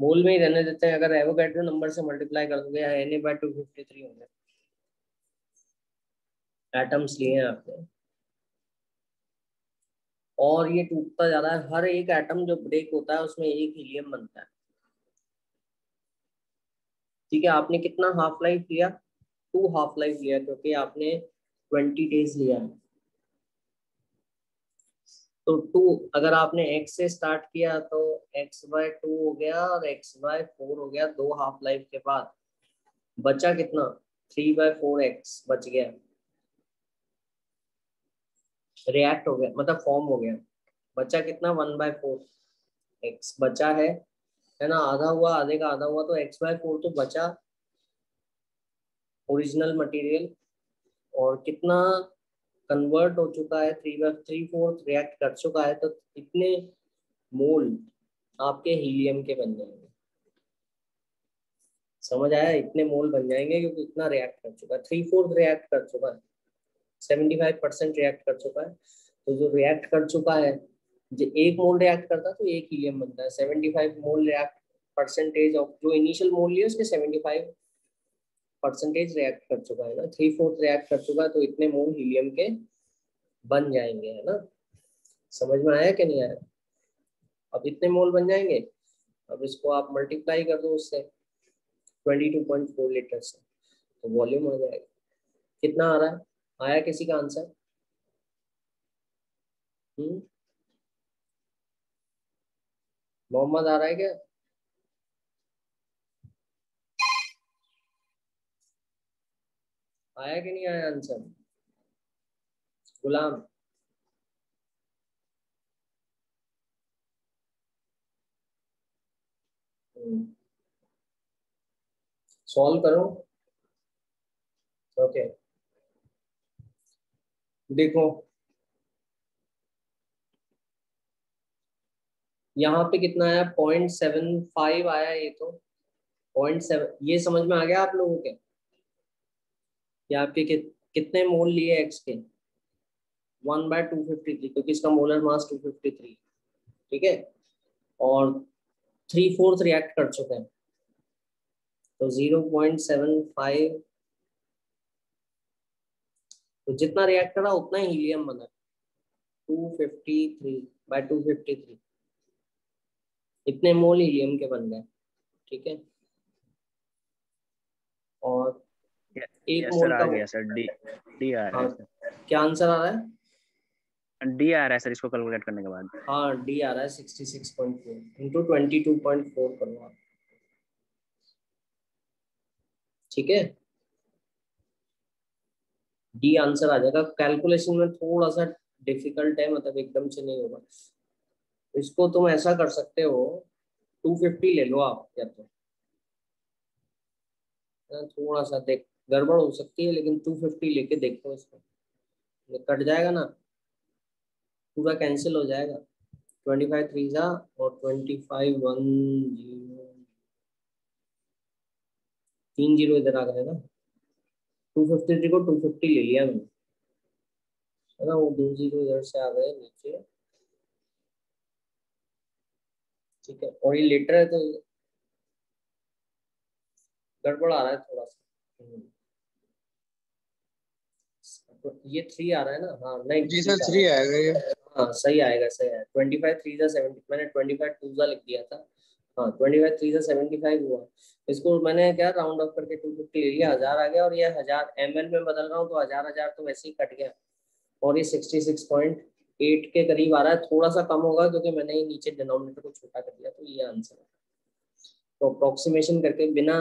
A: मोल में ही रहने देते हैं। अगर एवोगैड्रो नंबर से मल्टीप्लाई कर दोगे, Na/253 होंगे। एटम्स लिए हैं आपने, और ये टूटता जा रहा है। हर एक एटम जो ब्रेक होता है उसमें एक हीलियम बनता है। ठीक है, आपने कितना हाफ लाइफ लिया? 2 हाफ लाइफ लिया, क्योंकि आपने 20 डेज लिया है। तो 2, अगर आपने x से स्टार्ट किया तो x/2 हो गया, और x/4 हो गया। 2 हाफ लाइफ के बाद बचा कितना? 3/4x बच गया। रिएक्ट हो गया, मतलब फॉर्म हो गया, बचा कितना 1/4 एक्स बचा है ना, आधा हुआ, आधे का आधा हुआ, तो x/4 तो बचा ओरिजिनल मटेरियल। और कितना कन्वर्ट हो चुका है, 3/3 रिएक्ट कर चुका है, तो इतने मोल आपके हीलियम के बन जाएंगे। समझ आया, इतने मोल बन जाएंगे क्योंकि इतना रिएक्ट कर चुका है, 3/4 रिएक्ट कर चुका है, 75% रिएक्ट कर चुका है। तो जो रिएक्ट कर चुका है, जो एक मोल रिएक्ट करता है तो एक हीलियम बनता है, 75 मोल रिएक्ट परसेंटेज ऑफ जो इनिशियल मोल लिया उसके 75% रिएक्ट कर चुका है ना, 3/4 रिएक्ट कर चुका है, तो इतने मोल हीलियम के बन जाएंगे, है ना। समझ में आया कि नहीं आया? अब इतने मोल बन जाएंगे, अब इसको आप मल्टीप्लाई कर दो उससे 22.4 लीटर से, तो वॉल्यूम आ जाएगा। कितना आ रहा है, आया किसी का आंसर? मोहम्मद आ रहा है क्या? आया कि नहीं आया आंसर? गुलाम, सॉल्व करो। ओके, देखो यहाँ पे कितना आया, 0.75 आया, ये तो 0.7, ये समझ में आ गया आप लोगों के? या आपके कितने मोल लिए एक्स के? 1/253, क्योंकि इसका मोलर मास 253, ठीक है। और 3/4 रिएक्ट कर चुके हैं, तो 0.75, तो जितना रिएक्ट करा उतना ही हीलियम बना, 253/253, इतने मोल हीलियम के बन गए, ठीक है। और एक
B: यस सर,
A: मोल
B: आ
A: का
B: गया सर, डी डी आ रहा है
A: हाँ,
B: सर।
A: क्या आंसर आ रहा है?
B: डी आ रहा है सर, इसको कैलकुलेट करने के बाद।
A: हाँ, डी आ रहा है, 66.4 इंटू 22.4 करो आप, ठीक है। डी आंसर आ जाएगा। कैलकुलेशन में थोड़ा सा डिफिकल्ट है, मतलब एकदम से नहीं होगा। इसको तुम ऐसा कर सकते हो, 250 ले लो आप, या तो थोड़ा सा देख, गड़बड़ हो सकती है, लेकिन 250 लेके देखो इसको, ये कट जाएगा ना, पूरा कैंसिल हो जाएगा। 25 3 जा, और 25 1 0, 3 0 इधर आ गए ना, 253 को 250 ले लिया मैंने, है ना, वो 2 0 इधर से आ गए नीचे, ठीक है। और ये लीटर है तो गड़बड़ आ रहा है थोड़ा सा। तो ये 3 आ रहा है ना, हाँ नहीं
D: जी सर,
A: ठीक आ रहा
D: 3
A: है,
D: आएगा ये।
A: हाँ सही आएगा, सही आएगा। 25 3 जा 70, मैंने 25 2 जा लिख दिया था, हाँ 25 3 जा 75 हुआ। इसको मैंने क्या राउंड ऑफ करके 250 ले लिया, 1000 आ गया, और ये 1000 ml में बदल रहा हूँ, तो 1000 1000 तो वैसे ही कट गया, और ये 66.8 के करीब आ रहा है, थोड़ा सा कम होगा क्योंकि मैंने ये नीचे डिनोमिनेटर को छोटा कर दिया, तो ये आंसर है। तो अप्रोक्सीमेशन करके बिना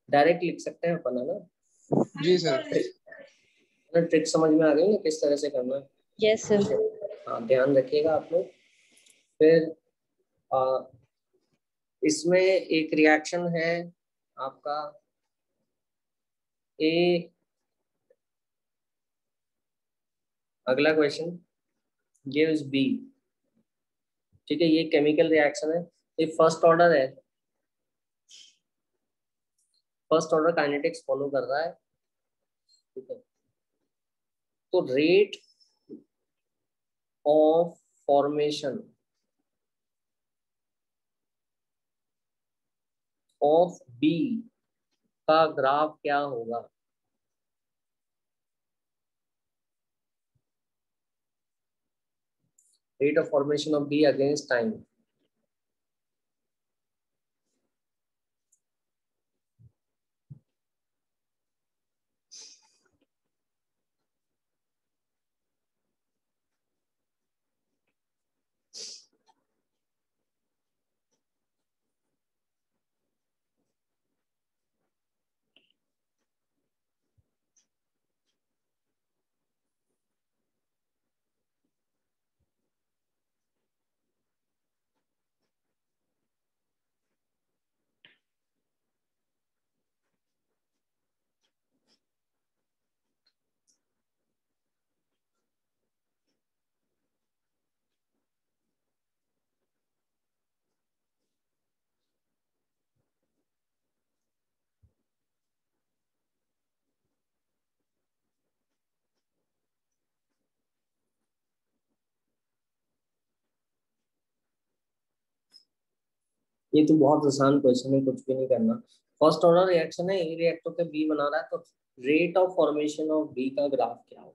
A: डायरेक्ट लिख सकते हैं अपन, है ना।
D: जी सर।
A: ट्रिक समझ में आ गई ना किस तरह से करना है?
C: Yes, sir.
A: हाँ, ध्यान रखिएगा आप लोग। फिर आ, इसमें एक रिएक्शन है आपका ए, अगला क्वेश्चन गिव्स बी, ठीक है। ये केमिकल रिएक्शन है, ये फर्स्ट ऑर्डर है, फर्स्ट ऑर्डर काइनेटिक्स फॉलो कर रहा है, ठीक है। तो rate of formation of B का ग्राफ क्या होगा? Rate of formation of B against time. ये तो बहुत आसान क्वेश्चन है, कुछ भी नहीं करना। फर्स्ट ऑर्डर रिएक्शन है, ए रिएक्टर के बी बना रहा है, तो rate of formation of B का ग्राफ क्या होगा?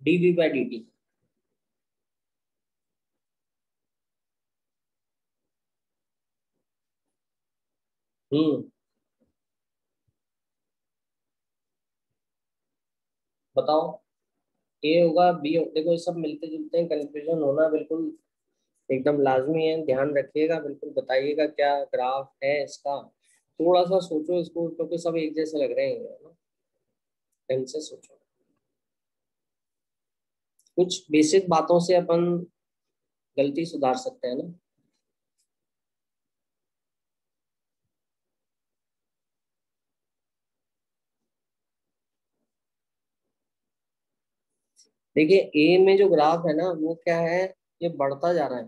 A: DV by D. बताओ। ए होगा, बी हो, देखो ये सब मिलते जुलते हैं, कंफ्यूजन होना बिल्कुल एकदम लाजमी है, ध्यान रखिएगा, बिल्कुल बताइएगा क्या ग्राफ है इसका। थोड़ा सा सोचो इसको, क्योंकि सब एक जैसे लग रहे हैं ना, ढंग से सोचो। कुछ बेसिक बातों से अपन गलती सुधार सकते हैं ना। देखिए ए में जो ग्राफ है ना वो क्या है, ये बढ़ता जा रहा है।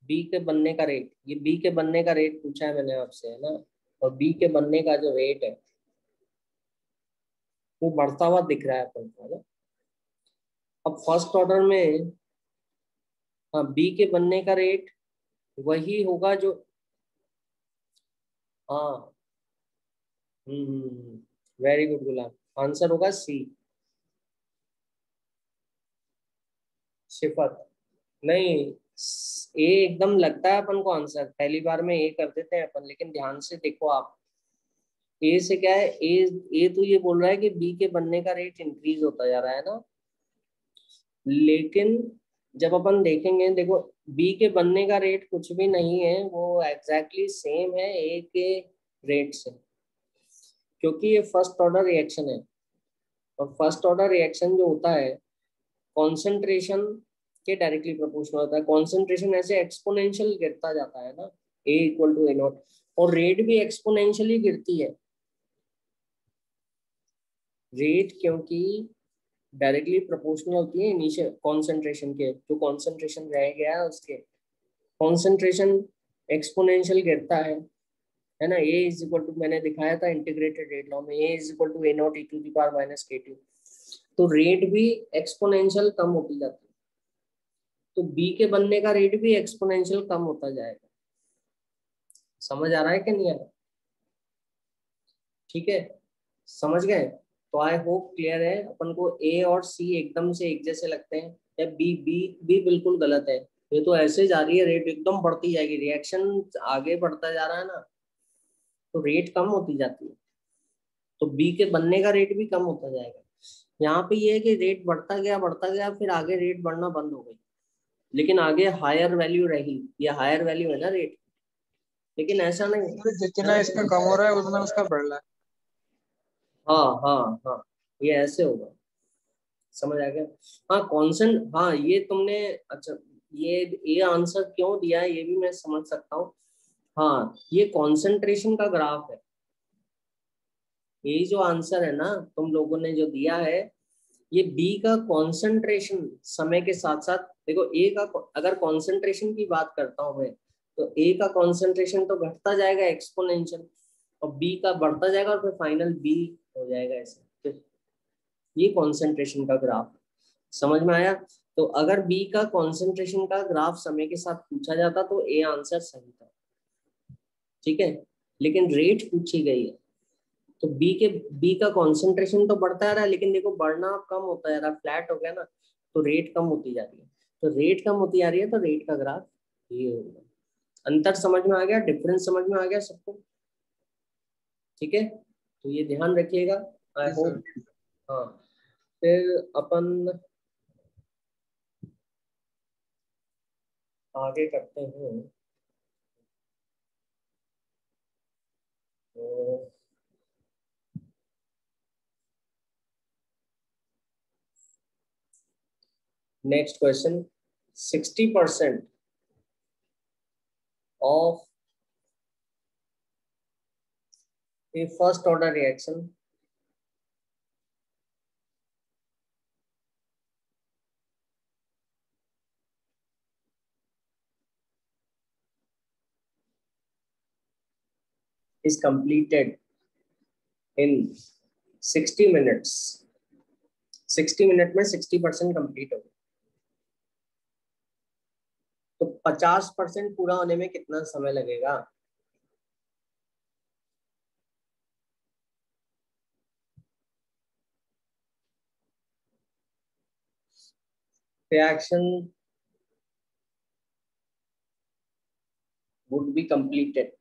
A: बी के बनने का रेट, ये बी के बनने का रेट पूछा है मैंने आपसे, है ना। और बी के बनने का जो रेट है वो बढ़ता हुआ दिख रहा है अपन को, है ना। अब फर्स्ट ऑर्डर में, हाँ, बी के बनने का रेट वही होगा जो, हाँ, वेरी गुड गुलाम, आंसर होगा सी, सिफर। नहीं, ए एकदम लगता है अपन को आंसर, पहली बार में ए कर देते हैं अपन, लेकिन ध्यान से देखो आप, ए से क्या है, ए तो ये बोल रहा है कि बी के बनने का रेट इंक्रीज होता जा रहा है ना, लेकिन जब अपन देखेंगे, देखो बी के बनने का रेट कुछ भी नहीं है, वो एग्जैक्टली सेम है ए के रेट से, क्योंकि ये फर्स्ट ऑर्डर रिएक्शन है। और फर्स्ट ऑर्डर रिएक्शन जो होता है कॉन्सेंट्रेशन के डायरेक्टली प्रोपोर्शनल होता है, कॉन्सेंट्रेशन ऐसे एक्सपोनेंशियल गिरता जाता है ना, ए इक्वल टू ए नॉट, और रेट भी एक्सपोनेंशियली गिरती है। रेट क्योंकि डायरेक्टली प्रोपोर्शनल होती है इनिशियल कॉन्सेंट्रेशन के, जो कॉन्सेंट्रेशन रह गया है उसके, कॉन्सेंट्रेशन एक्सपोनेंशियल गिरता है ना। ए इज इक्वल टू, मैंने दिखाया था इंटीग्रेटेड रेट लॉ में, A is equal to A naught E to the power minus K two, तो रेट भी एक्सपोनेंशियल कम होती जाती है, तो बी के बनने का रेट भी एक्सपोनेंशियल कम होता जाएगा। समझ आ रहा है कि नहीं आ रहा? ठीक है, समझ गए? तो आई होप क्लियर है। अपन को ए और सी एकदम से एक जैसे लगते हैं, या बी बी बी बिल्कुल गलत है। ये तो ऐसे जा रही है, रेट एकदम बढ़ती जाएगी, रिएक्शन आगे बढ़ता जा रहा है ना, तो रेट कम होती जाती है, तो बी के बनने का रेट भी कम होता जाएगा। यहाँ पे ये है कि रेट बढ़ता गया, फिर आगे रेट बढ़ना बंद हो गई, लेकिन आगे हायर वैल्यू रही, ये हायर वैल्यू है ना रेट, लेकिन ऐसा नहीं।
D: तो जितना इसका कम हो रहा है उतना उसका बढ़ रहा है।
A: हाँ हाँ हाँ, ये ऐसे होगा, समझ आ गया। हाँ कॉन्सेंट, हाँ ये तुमने, अच्छा, ये आंसर क्यों दिया है ये भी मैं समझ सकता हूँ। हाँ, ये कॉन्सेंट्रेशन का ग्राफ है, यही जो आंसर है ना तुम लोगों ने जो दिया है, ये बी का कॉन्सेंट्रेशन समय के साथ साथ, देखो ए का, अगर कॉन्सेंट्रेशन की बात करता हूँ मैं, तो ए का कॉन्सेंट्रेशन तो घटता जाएगा एक्सपोनेंशियल, और बी का बढ़ता जाएगा, और फिर फाइनल बी हो जाएगा ऐसे। तो ये कॉन्सेंट्रेशन का ग्राफ, समझ में आया? तो अगर बी का कॉन्सेंट्रेशन का ग्राफ समय के साथ पूछा जाता तो ए आंसर सही था, ठीक है, लेकिन रेट पूछी गई है, तो बी का कॉन्सेंट्रेशन तो बढ़ता रहा है, लेकिन देखो बढ़ना अब कम होता जा रहा है, फ्लैट हो गया ना, तो रेट कम होती जा रही है, तो रेट कम होती जा रही है, तो रेट का ग्राफ ये होगा। अंतर समझ में आ गया, डिफरेंस समझ में आ गया सबको? ठीक है, तो ये ध्यान रखिएगा, आई होप। हाँ, फिर अपन आगे करते हैं। तो next question, 60% of a first order reaction is completed in 60 minutes. 60 minute में 60% कंप्लीट हो गया, तो 50% पूरा होने में कितना समय लगेगा? Reaction would be completed.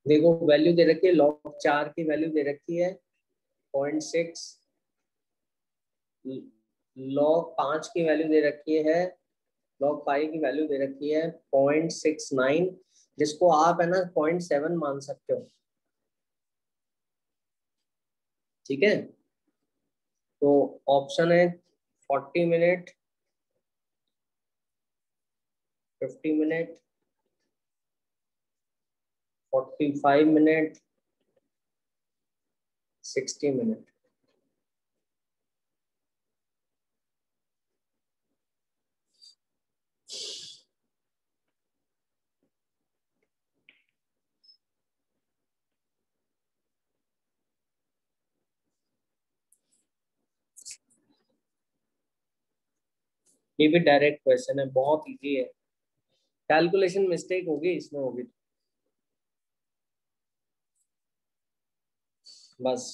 A: देखो वैल्यू दे रखी है, log 4 की वैल्यू दे रखी है 0.6, log 5 की वैल्यू दे रखी है, log 5 की वैल्यू दे रखी है 0.69, जिसको आप है ना 0.7 मान सकते हो। ठीक है, तो ऑप्शन है 40 मिनट, 50 मिनट, 45 मिनट, 60 मिनट। ये भी डायरेक्ट क्वेश्चन है, बहुत इजी है, कैलकुलेशन मिस्टेक होगी इसमें, होगी बस।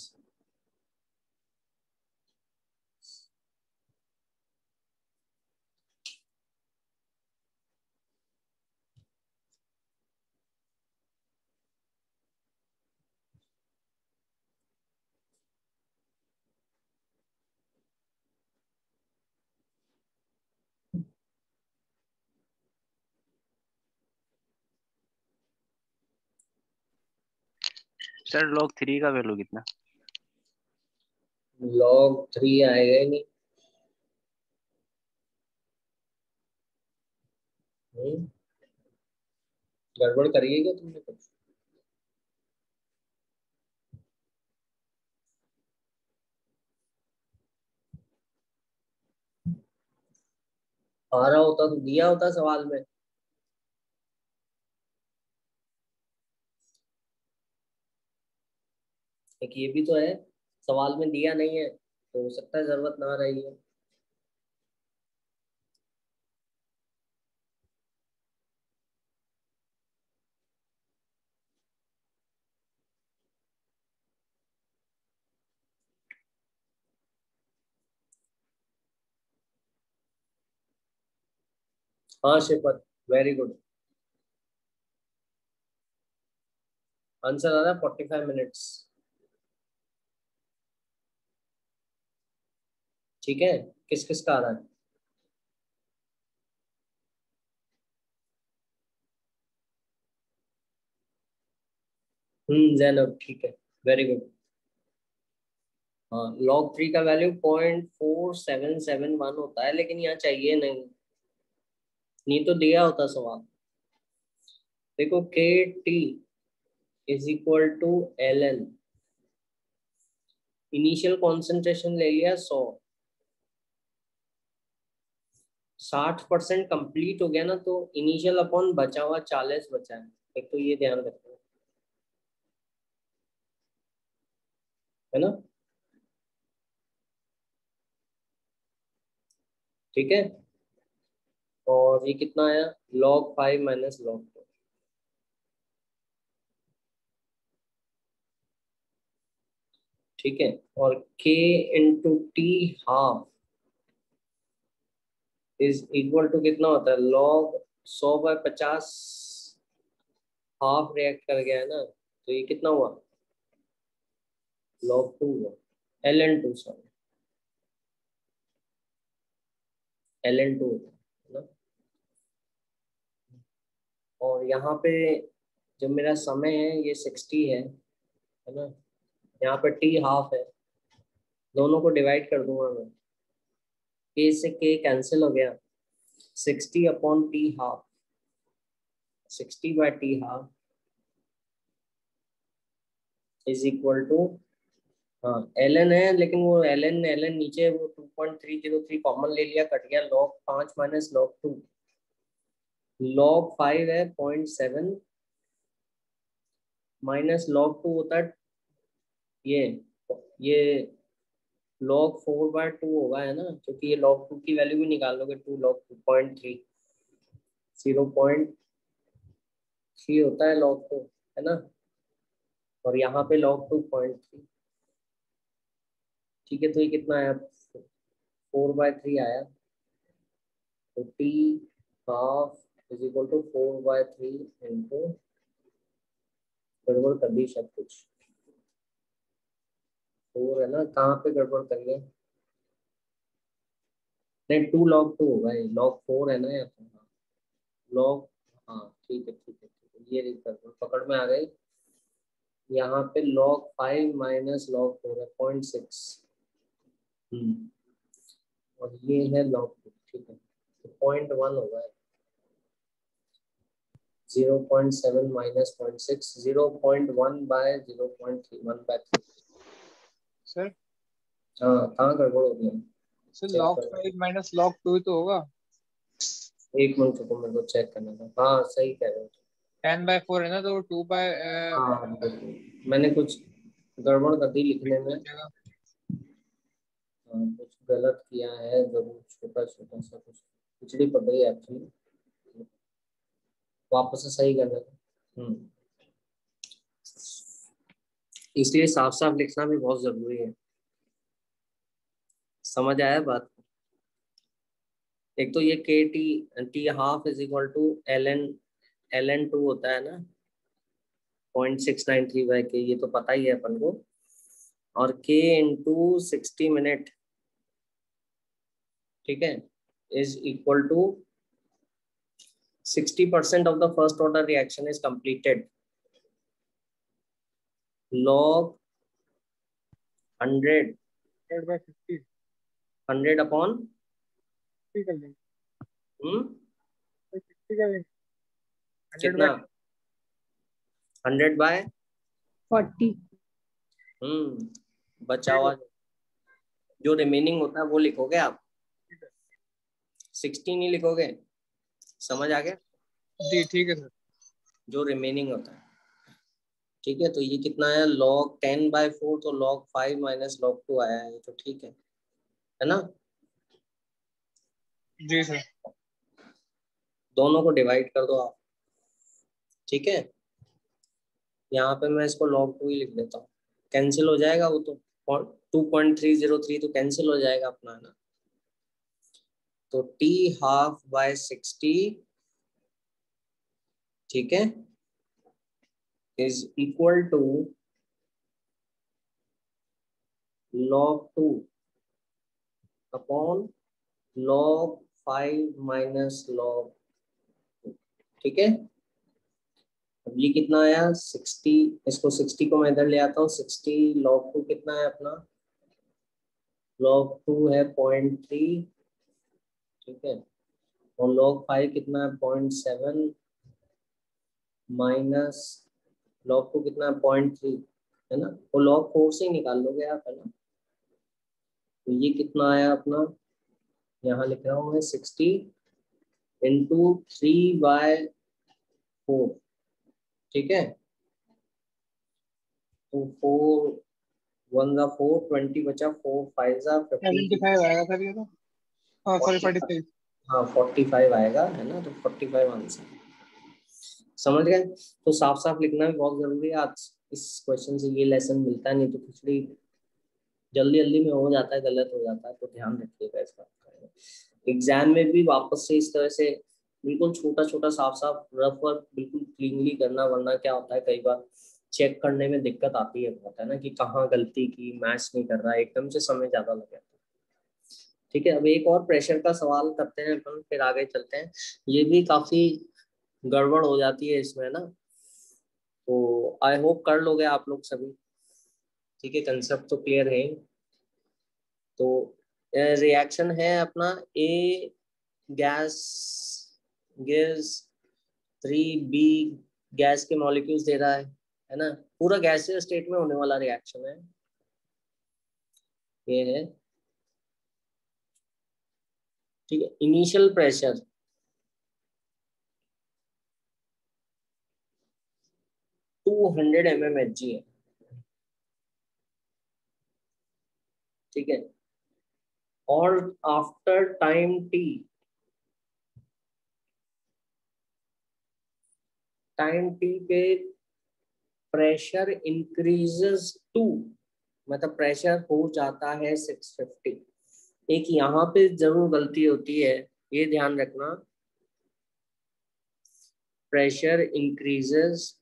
B: सर log 3 का वैल्यू कितना?
A: log 3 आएगा ही नहीं। गड़बड़ करिए क्या तुमने कुछ? आ रहा होता तो दिया होता सवाल में। एक ये भी तो है, सवाल में दिया नहीं है तो हो सकता है जरूरत ना रही है। हाँ शिपत, वेरी गुड, आंसर आ रहा है 45 मिनट्स। ठीक है, किस किस का आ रहा है? जैनब, ठीक है, वेरी गुड। हाँ, log 3 का वैल्यू 0.4771 होता है, लेकिन यहाँ चाहिए नहीं, नहीं तो दिया होता सवाल। देखो K T is equal to L N, initial concentration ले लिया 100, 60% कंप्लीट हो गया ना, तो इनिशियल अपॉन बचा हुआ 40 बचा है, एक तो ये ध्यान रखना है ना। ठीक है, और ये कितना आया, log 5 माइनस log 2। ठीक है, और k into T half is equal to कितना होता है, log 100/50, हाफ रिएक्ट कर गया है ना, तो ये कितना हुआ, log 2 हुआ, ln2, सॉरी ln2 है ना। और यहाँ पे जो मेरा समय है ये 60 है ना, यहाँ पे टी हाफ है, दोनों को डिवाइड कर दूंगा मैं, के से के कैंसिल हो गया, 60 अपॉन टी हाफ, 60/टी हाफ इज इक्वल टू, हाँ एल एन है, लेकिन वो एल एन नीचे वो 2.303 कॉमन ले लिया, कट गया log 5 माइनस log 2, log 5 है 0.7 माइनस log 2 होता है ये log 4/2 होगा, है ना, क्योंकि ये log 2 की वैल्यू भी निकालोगे 2 log 2.3 0.3 होता है log 2, है ना, और यहाँ पे log 2.3। ठीक है, तो ये कितना आया 4/3 आया, तो t half is equal to 4/3 into, गड़बड़ कर दी सब कुछ, 4 है ना, कहाँ पे गड़बड़ करिए, नहीं 2 log 2 होगा, ये log 4 है ना यहाँ पे, log, हाँ ठीक है ठीक है ठीक है, ये गड़बड़ पकड़ में आ गई। यहाँ पे log 5 माइनस log 4 है 0.6, और ये है log 2, ठीक है, तो 0.1 होगा, 0.7 माइनस 0.6, 0.1/0.3
D: सर
A: हाँ, कहाँ गड़बड़ हो गया,
D: सर
A: चेक
D: log
A: करो,
D: 5 माइनस log 2 तो होगा।
A: एक मिनट रुको, मेरे को चेक करना था, हाँ सही कह रहे हो,
D: 10/4 है ना, तो 2 बाय
A: हाँ मैंने कुछ गड़बड़ कर दी लिखने में,
D: जाएगा।
A: हाँ, कुछ गलत किया है जरूर, छोटा छोटा सा कुछ खिचड़ी पड़ गई एक्चुअली, वापस से सही करना था। इसलिए साफ साफ लिखना भी बहुत जरूरी है, समझ आया बात। एक तो ये K T half is equal to L N 2 होता है ना 0.693 ये तो पता ही है अपन को, और के इंटू 60 मिनट, ठीक है, is equal to 60% of the first order reaction is completed, log 100
D: 100/50
A: 100 upon
D: 50 कर देंगे, 50 कर देंगे, 100
A: कितना
D: बाय
A: 100/,
C: 40।
A: बचा हुआ जो रिमेनिंग होता है वो लिखोगे आप, 60 नहीं लिखोगे, समझ आ गया,
D: जी ठीक है सर।
A: जो रिमेनिंग होता है, ठीक है, तो ये कितना है log 10/4, तो log 5 माइनस log 2 आया है, तो ठीक है ना,
D: जी सर।
A: दोनों को डिवाइड कर दो आप, ठीक है, यहाँ पे मैं इसको log 2 ही लिख देता हूँ, कैंसिल हो जाएगा वो तो, 2.303 तो कैंसिल हो जाएगा अपना, है ना, तो t हाफ बाय 60, ठीक है, is equal to log 2 upon log 5 minus log, ठीक है, अब ये कितना आया 60, इसको 60 को मैं इधर ले आता हूँ, 60 log 2 कितना है अपना, log 2 है 0.3, ठीक है, और log 5 कितना है 0.7 माइनस log 2 कितना है 0.3, है ना, वो log 4 से ही निकाल लोगे आप, है ना, तो ये कितना आया अपना, यहाँ लिख रहा हूँ मैं 60 इंटू 3/4, ठीक है, तो 4 1 4 20 बचा, 4 5 50,
D: 75 आएगा सर ये तो, हाँ सॉरी 45।
A: हाँ 45 आएगा, है ना, तो 45 आंसर, समझ गए, तो साफ साफ लिखना भी बहुत जरूरी है, आज इस क्वेश्चन से ये लेसन मिलता है, नहीं तो खिचड़ी जल्दी जल्दी में हो जाता है, गलत हो जाता है, तो ध्यान रखिएगा इस बात का, एग्जाम में भी वापस से इस तरह से बिल्कुल छोटा छोटा साफ साफ रफ वर्क बिल्कुल क्लीनली करना, वरना क्या होता है कई बार चेक करने में दिक्कत आती है बहुत, है ना, कि कहाँ गलती की, मैच नहीं कर रहा है, एकदम से समय ज्यादा लग जाता है। ठीक है, अब एक और प्रेशर का सवाल करते हैं अपन, फिर आगे चलते हैं, ये भी काफी गड़बड़ हो जाती है इसमें ना, तो आई होप कर लोगे आप लोग सभी, ठीक है, कंसेप्ट तो क्लियर है, तो रिएक्शन है अपना, ए गैस गिव्स 3 B गैस के मॉलिक्यूल्स दे रहा है ना, पूरा गैसीय स्टेट में होने वाला रिएक्शन है, ये है, ठीक है, इनिशियल प्रेशर 200 mmHg है, ठीक है। और आफ्टर टाइम टी, पे प्रेशर इंक्रीजेस टू, मतलब प्रेशर हो जाता है 650। एक यहाँ पे जरूर गलती होती है, ये ध्यान रखना, प्रेशर इंक्रीजेस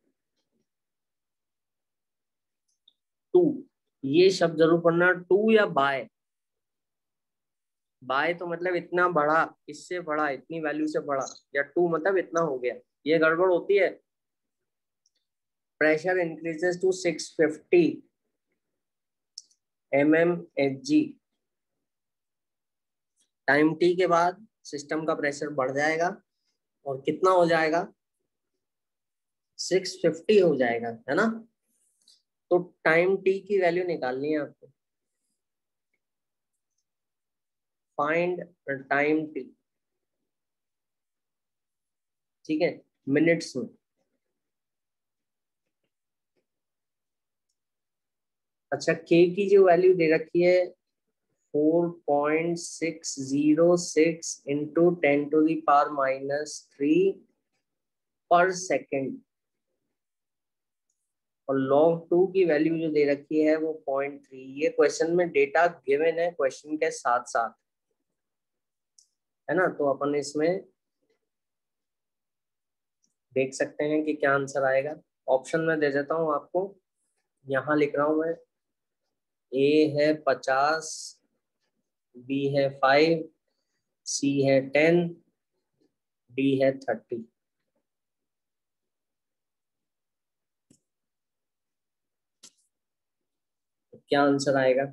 A: टू, ये शब्द जरूर पढ़ना, टू या बाय। बाय तो मतलब इतना बड़ा, इससे बड़ा, इतनी वैल्यू से बड़ा, या टू मतलब इतना हो गया, ये गड़बड़ होती है। Pressure increases to 650 mmHg, time T के बाद सिस्टम का प्रेशर बढ़ जाएगा और कितना हो जाएगा, 650 हो जाएगा, है ना। तो टाइम टी की वैल्यू निकालनी है आपको, फाइंड टाइम टी, ठीक है, मिनट्स में। अच्छा, के की जो वैल्यू दे रखी है 4.606 इंटू 10⁻³ पर सेकेंड, और log 2 की वैल्यू जो दे रखी है वो 0.3। ये क्वेश्चन में डेटा गिवन है क्वेश्चन के साथ साथ, है ना। तो अपन इसमें देख सकते हैं कि क्या आंसर आएगा। ऑप्शन में दे देता हूँ आपको, यहाँ लिख रहा हूँ मैं, ए है 50, बी है 5, सी है 10, डी है 30। क्या आंसर आएगा?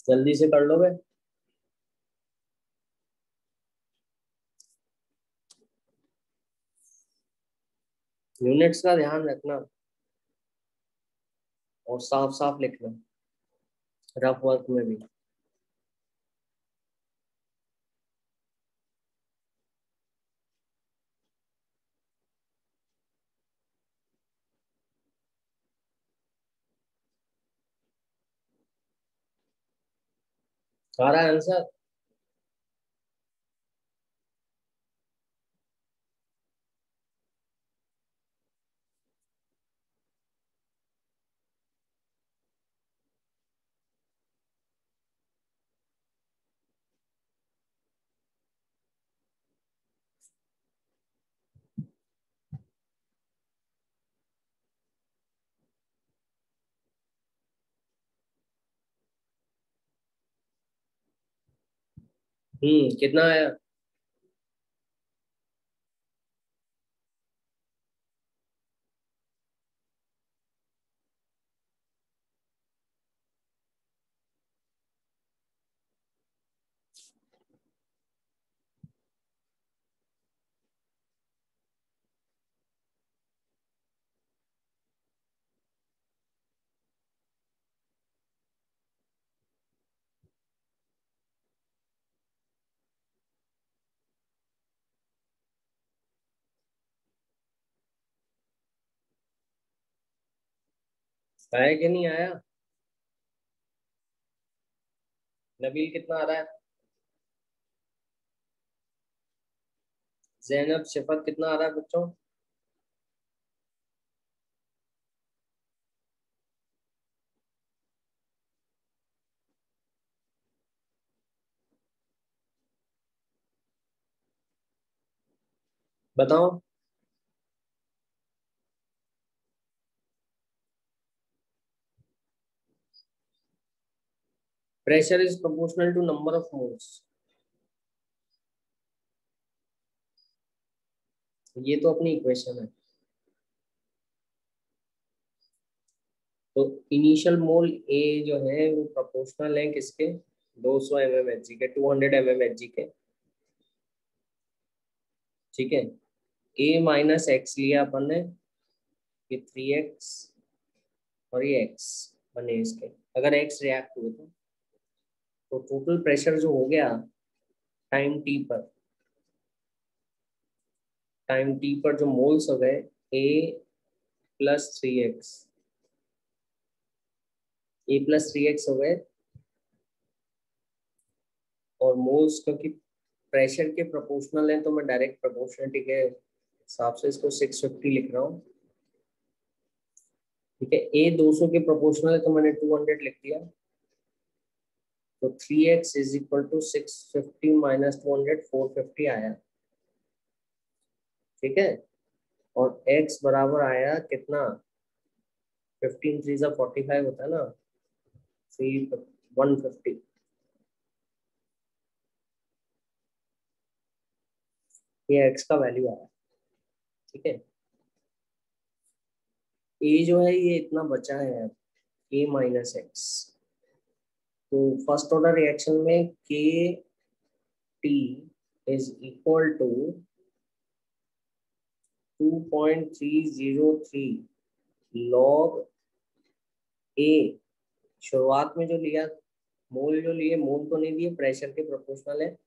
A: जल्दी से कर लोगे? यूनिट्स का ध्यान रखना और साफ साफ लिखना, रफ वर्क में भी। सारा आंसर कितना आया? आया कि नहीं आया? नबील कितना आ रहा है? जैनब, शिफत कितना आ रहा है बच्चों? बताओ। Pressure is proportional to number of moles, ये तो अपनी इक्वेशन है। तो इनिशियल मोल ए जो है वो प्रोपोर्शनल है किसके? 200 mmHg के, 200 mmHg के, ठीक है। ए माइनस एक्स लिया अपन ने, ये 3x और ये x बने इसके, अगर x रिएक्ट हुए तो टोटल प्रेशर जो हो गया टाइम t पर जो मोल्स हो गए a प्लस 3x हो गए, और मोल्स क्योंकि प्रेशर के प्रोपोर्शनल है तो मैं डायरेक्ट प्रोपोर्शनलिटी के हिसाब से इसको 650 लिख रहा हूँ। ठीक है, a 200 के प्रोपोर्शनल है तो मैंने 200 लिख दिया, तो 3x is equal to 650 minus 200 450 आया। ठीक है, और x बराबर आया कितना, 15 3 जा 45 होता है ना, 150। ये x का वैल्यू आया। ठीक है, a जो है ये इतना बचा है a माइनस एक्स, तो फर्स्ट ऑर्डर रिएक्शन में K T is equal to 2.303 log A, शुरुआत में जो लिया मोल जो लिए, मोल तो नहीं दिए, प्रेशर के प्रोपोर्शनल है,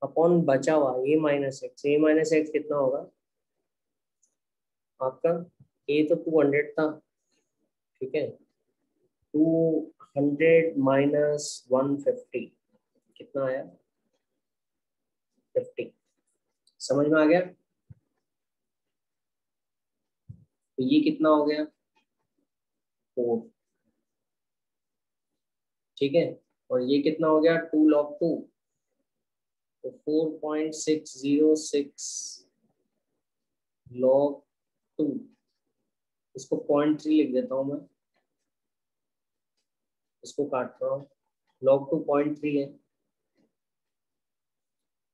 A: अपॉन बचा हुआ ए माइनस एक्स। ए माइनस एक्स कितना होगा आपका, ए तो 200 था। ठीक है, 200 माइनस 150 कितना आया, 50। समझ में आ गया, तो ये कितना हो गया 4। ठीक है, और ये कितना हो गया 2 log 2, तो 4.606 log 2, इसको 0.3 लिख देता हूं मैं, इसको काट रहा हूँ, log 2 0.3 है।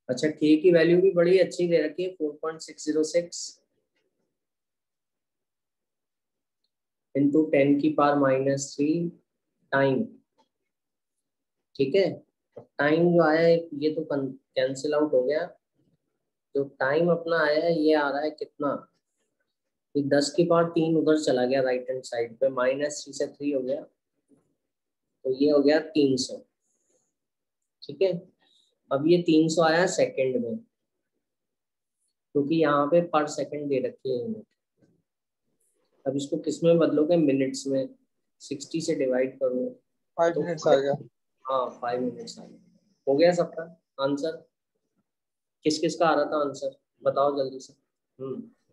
A: अच्छा, k की वैल्यू भी बड़ी अच्छी दे रखी है, 4.606 इंटू 10 की पावर माइनस 3 टाइम। ठीक है, टाइम जो आया है ये तो कैंसिल आउट हो गया, जो टाइम अपना आया है ये आ रहा है कितना, ये 10 की पावर 3 उधर चला गया राइट हैंड साइड पे, माइनस 3 से 3 हो गया, तो ये हो गया 300। ठीक है, अब ये 300 आया सेकंड में, क्योंकि यहाँ पे पर सेकंड दे रखी है यूनिट। अब इसको किस में बदलोगे, मिनट्स में, 60 से डिवाइड करो
D: 5
A: तो
D: मिनट्स आ गया।
A: हाँ 5 मिनट्स आ गया। हो गया सबका आंसर, किस किस का आ रहा था आंसर बताओ जल्दी से।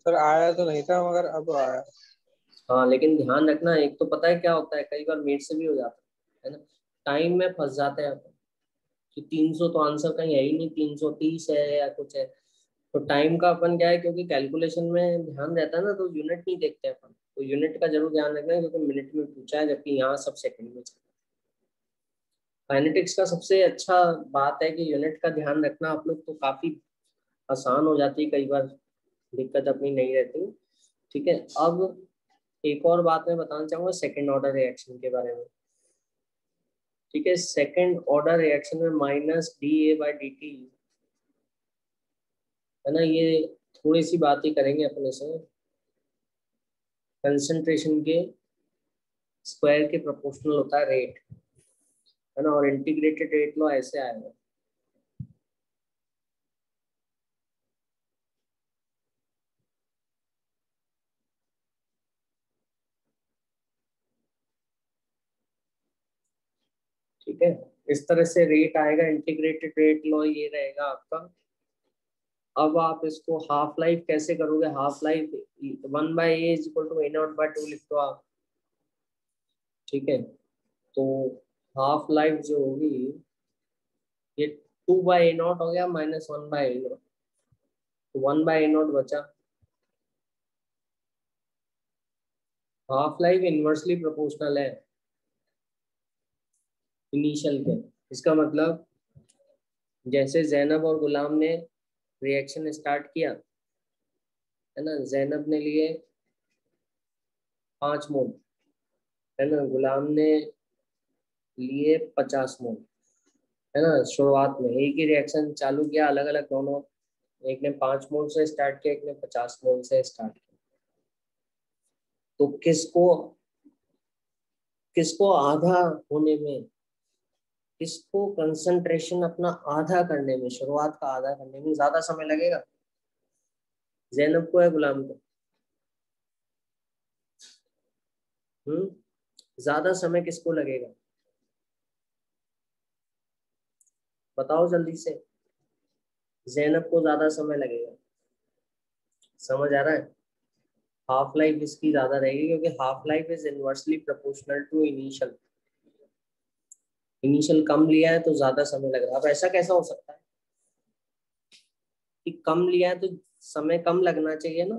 D: सर आया तो नहीं था मगर अब आया।
A: हाँ, लेकिन ध्यान रखना, एक तो पता है क्या होता है, कई बार मेट से भी हो जाता है ना, टाइम में फंस जाते हैं अपन कि 300 तो आंसर कहीं है ही नहीं, 330 है या कुछ है, तो टाइम का अपन क्या है, क्योंकि कैलकुलेशन में ध्यान रहता है ना, तो यूनिट नहीं देखते अपन, तो यूनिट का जरूर ध्यान रखना है, क्योंकि मिनट में पूछा है जबकि यहाँ सब सेकंड में चलता है। काइनेटिक्स का सबसे अच्छा बात है कि यूनिट का ध्यान रखना आप लोग, तो काफी आसान हो जाती है, कई बार दिक्कत अपनी नहीं रहती। ठीक है, अब एक और बात मैं बताना चाहूंगा सेकंड ऑर्डर रिएक्शन के बारे में। ठीक है, सेकंड ऑर्डर रिएक्शन में minus D A by D T है ना, ये थोड़ी सी बात ही करेंगे अपने से, कंसंट्रेशन के स्क्वायर के प्रोपोर्शनल होता है रेट, है ना, और इंटीग्रेटेड रेट लो ऐसे आएगा। ठीक है, इस तरह से रेट आएगा, इंटीग्रेटेड रेट लो ये रहेगा आपका। अब आप इसको हाफ लाइफ कैसे करोगे, half life 1/a is equal to a0/2 लिख दो आप। ठीक है, तो हाफ लाइफ जो होगी ये 2/a0 हो गया माइनस 1/a0, तो 1/a0 बचा। हाफ लाइफ इनवर्सली प्रोपोर्शनल है इनिशियल के, इसका मतलब जैसे जैनब और गुलाम ने रिएक्शन स्टार्ट किया है ना, जैनब ने लिए 5 मोल, है ना, गुलाम ने लिए 50 मोल, है ना, शुरुआत में एक ही रिएक्शन चालू किया, अलग अलग दोनों, एक ने 5 मोल से स्टार्ट किया, एक ने 50 मोल से स्टार्ट किया। तो किसको किसको आधा होने में, किसको कंसंट्रेशन अपना आधा करने में, शुरुआत का आधा करने में ज्यादा समय लगेगा? जैनब को या गुलाम को? ज्यादा समय किसको लगेगा? बताओ जल्दी से। जैनब को ज्यादा समय लगेगा। समझ आ रहा है? हाफ लाइफ इसकी ज्यादा रहेगी क्योंकि half life is inversely proportional to initial. Initial कम लिया है तो ज्यादा समय लग रहा है। अब ऐसा कैसा हो सकता है कि कम लिया है तो समय कम लगना चाहिए ना,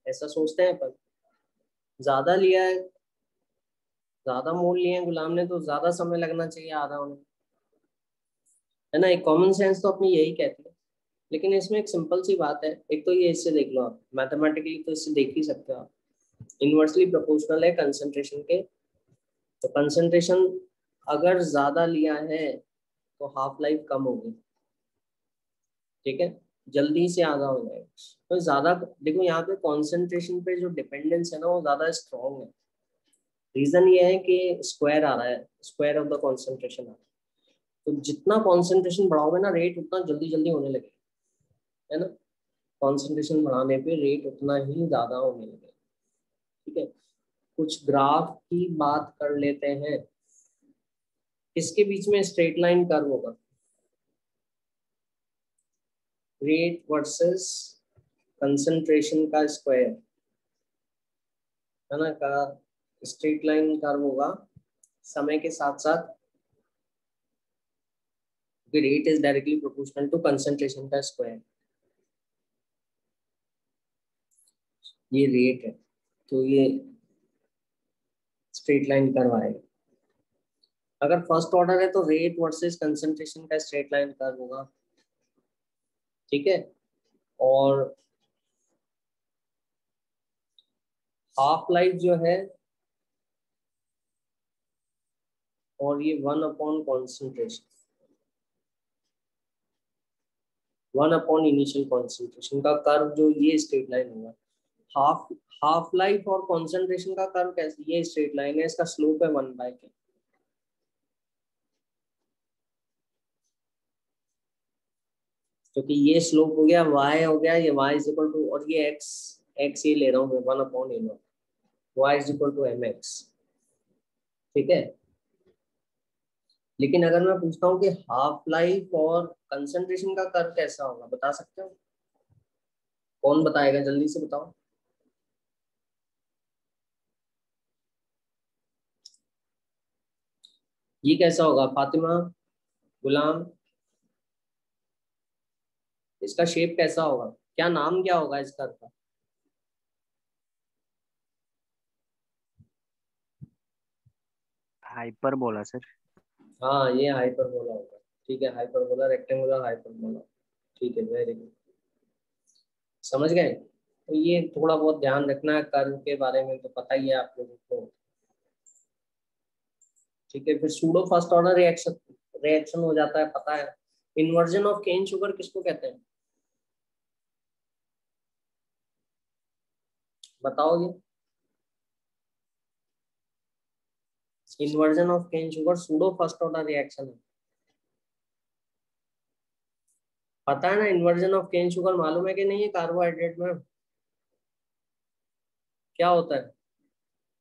A: ऐसा सोचते हैं पर ज्यादा लिया है, ज्यादा मोल लिए हैं गुलाम ने, तो ज्यादा समय लगना चाहिए आधा होने, है ना? एक कॉमन सेंस तो अपनी यही कहती है। लेकिन इसमें एक सिंपल सी बात है, एक तो ये इससे देख लो आप, मैथमेटिकली तो इससे देख ही सकते हो आप, इनवर्सली प्रोपोर्शनल है कंसंट्रेशन के, तो कंसंट्रेशन अगर ज्यादा लिया है तो हाफ लाइफ कम होगी, ठीक है, जल्दी से आधा हो जाएगा। तो ज्यादा देखो यहाँ पे कंसंट्रेशन पे जो डिपेंडेंस है ना वो ज्यादा स्ट्रॉन्ग है। रीजन ये है कि स्क्वायर आ रहा है, स्क्वायर ऑफ द कंसंट्रेशन आ रहा है, तो जितना कंसंट्रेशन बढ़ाओगे ना रेट उतना जल्दी जल्दी होने लगेगा, है ना? कंसंट्रेशन बढ़ाने पे रेट उतना ही ज्यादा होने लगेगा, ठीक है। कुछ ग्राफ की बात कर लेते हैं। इसके बीच में स्ट्रेट लाइन कर्व होगा, रेट वर्सेस कंसंट्रेशन का स्क्वायर, है ना, का स्ट्रेट लाइन कर्व होगा समय के साथ साथ, rate is directly proportional to concentration का स्क्वायर। ये रेट है तो ये स्ट्रेट लाइन कर्व आएगा। अगर फर्स्ट ऑर्डर है तो रेट वर्सेस कंसंट्रेशन का स्ट्रेट लाइन कर्व होगा, ठीक है। और हाफ लाइफ जो है, और ये 1 upon concentration, 1 upon initial concentration का कर्व जो ये स्ट्रेट लाइन होगा। हाफ हाफ लाइफ और कॉन्सेंट्रेशन का कर्व कैसे, ये स्ट्रेट लाइन है, इसका स्लोप है 1/k, क्योंकि ये स्लोप हो गया, y हो गया, ये y इज इक्वल टू, और ये x ये ले रहा हूँ मैं 1/a0, y is equal to mx, ठीक है। लेकिन अगर मैं पूछता हूँ कि हाफ लाइफ और कंसंट्रेशन का कर्व कैसा होगा, बता सकते हो? कौन बताएगा, जल्दी से बताओ। ये कैसा होगा फातिमा, गुलाम? इसका शेप कैसा होगा, क्या नाम क्या होगा इस कर्व का?
B: Hyperbola sir.
A: हाँ ये हाइपरबोला होगा, ठीक है, हाइपरबोला, रेक्टेंगुलर हाइपरबोला, ठीक है, वेरी गुड, समझ गए। तो ये थोड़ा बहुत ध्यान रखना है, कर्व के बारे में तो पता ही है आप लोगों को, ठीक है। फिर pseudo first order reaction reaction हो जाता है, पता है। इन्वर्जन ऑफ केन शुगर किसको कहते हैं, बताओगे? Inversion of cane sugar pseudo first order reaction है, पता है ना? इन्वर्जन ऑफ केन शुगर मालूम है कि नहीं है? कार्बोहाइड्रेट में क्या होता है,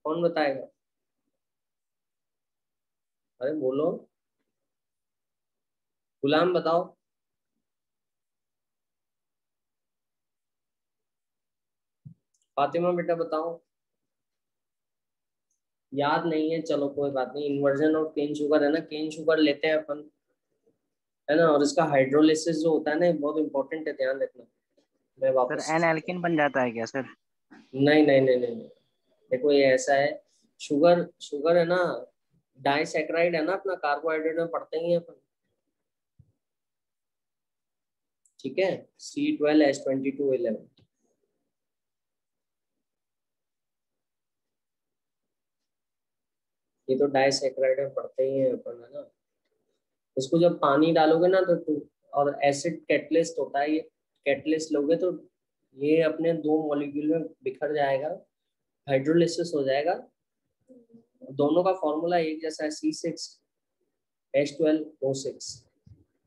A: कौन बताएगा? अरे बोलो, गुलाम बताओ। फातिमा बेटा बताओ। याद नहीं है, चलो कोई बात नहीं। इन्वर्जन ऑफ केन शुगर है ना, केन शुगर लेते हैं अपन, है ना, और इसका हाइड्रोलिसिस जो होता है ना, ये बहुत इंपॉर्टेंट है, ध्यान रखना। मैं
B: सर
A: वापस,
B: एन एल्किन बन जाता है क्या सर?
A: नहीं नहीं नहीं नहीं नहीं। देखो ये ऐसा है, शुगर शुगर है ना, डाइसैकेराइड है ना अपना, कार्बोहाइड्रेट में पढ़ते ही हैं अपन, ठीक है। C12H2211, ये तो डाइसैकेराइड में पढ़ते ही हैं अपन, है ना। इसको जब पानी डालोगे ना तो और एसिड कैटलिस्ट होता है, ये कैटलिस्ट लोगे तो ये अपने दो मॉलिक्यूल में बिखर जाएगा, हाइड्रोलिसिस हो जाएगा। दोनों का फॉर्मूला एक जैसा है, C6H12O6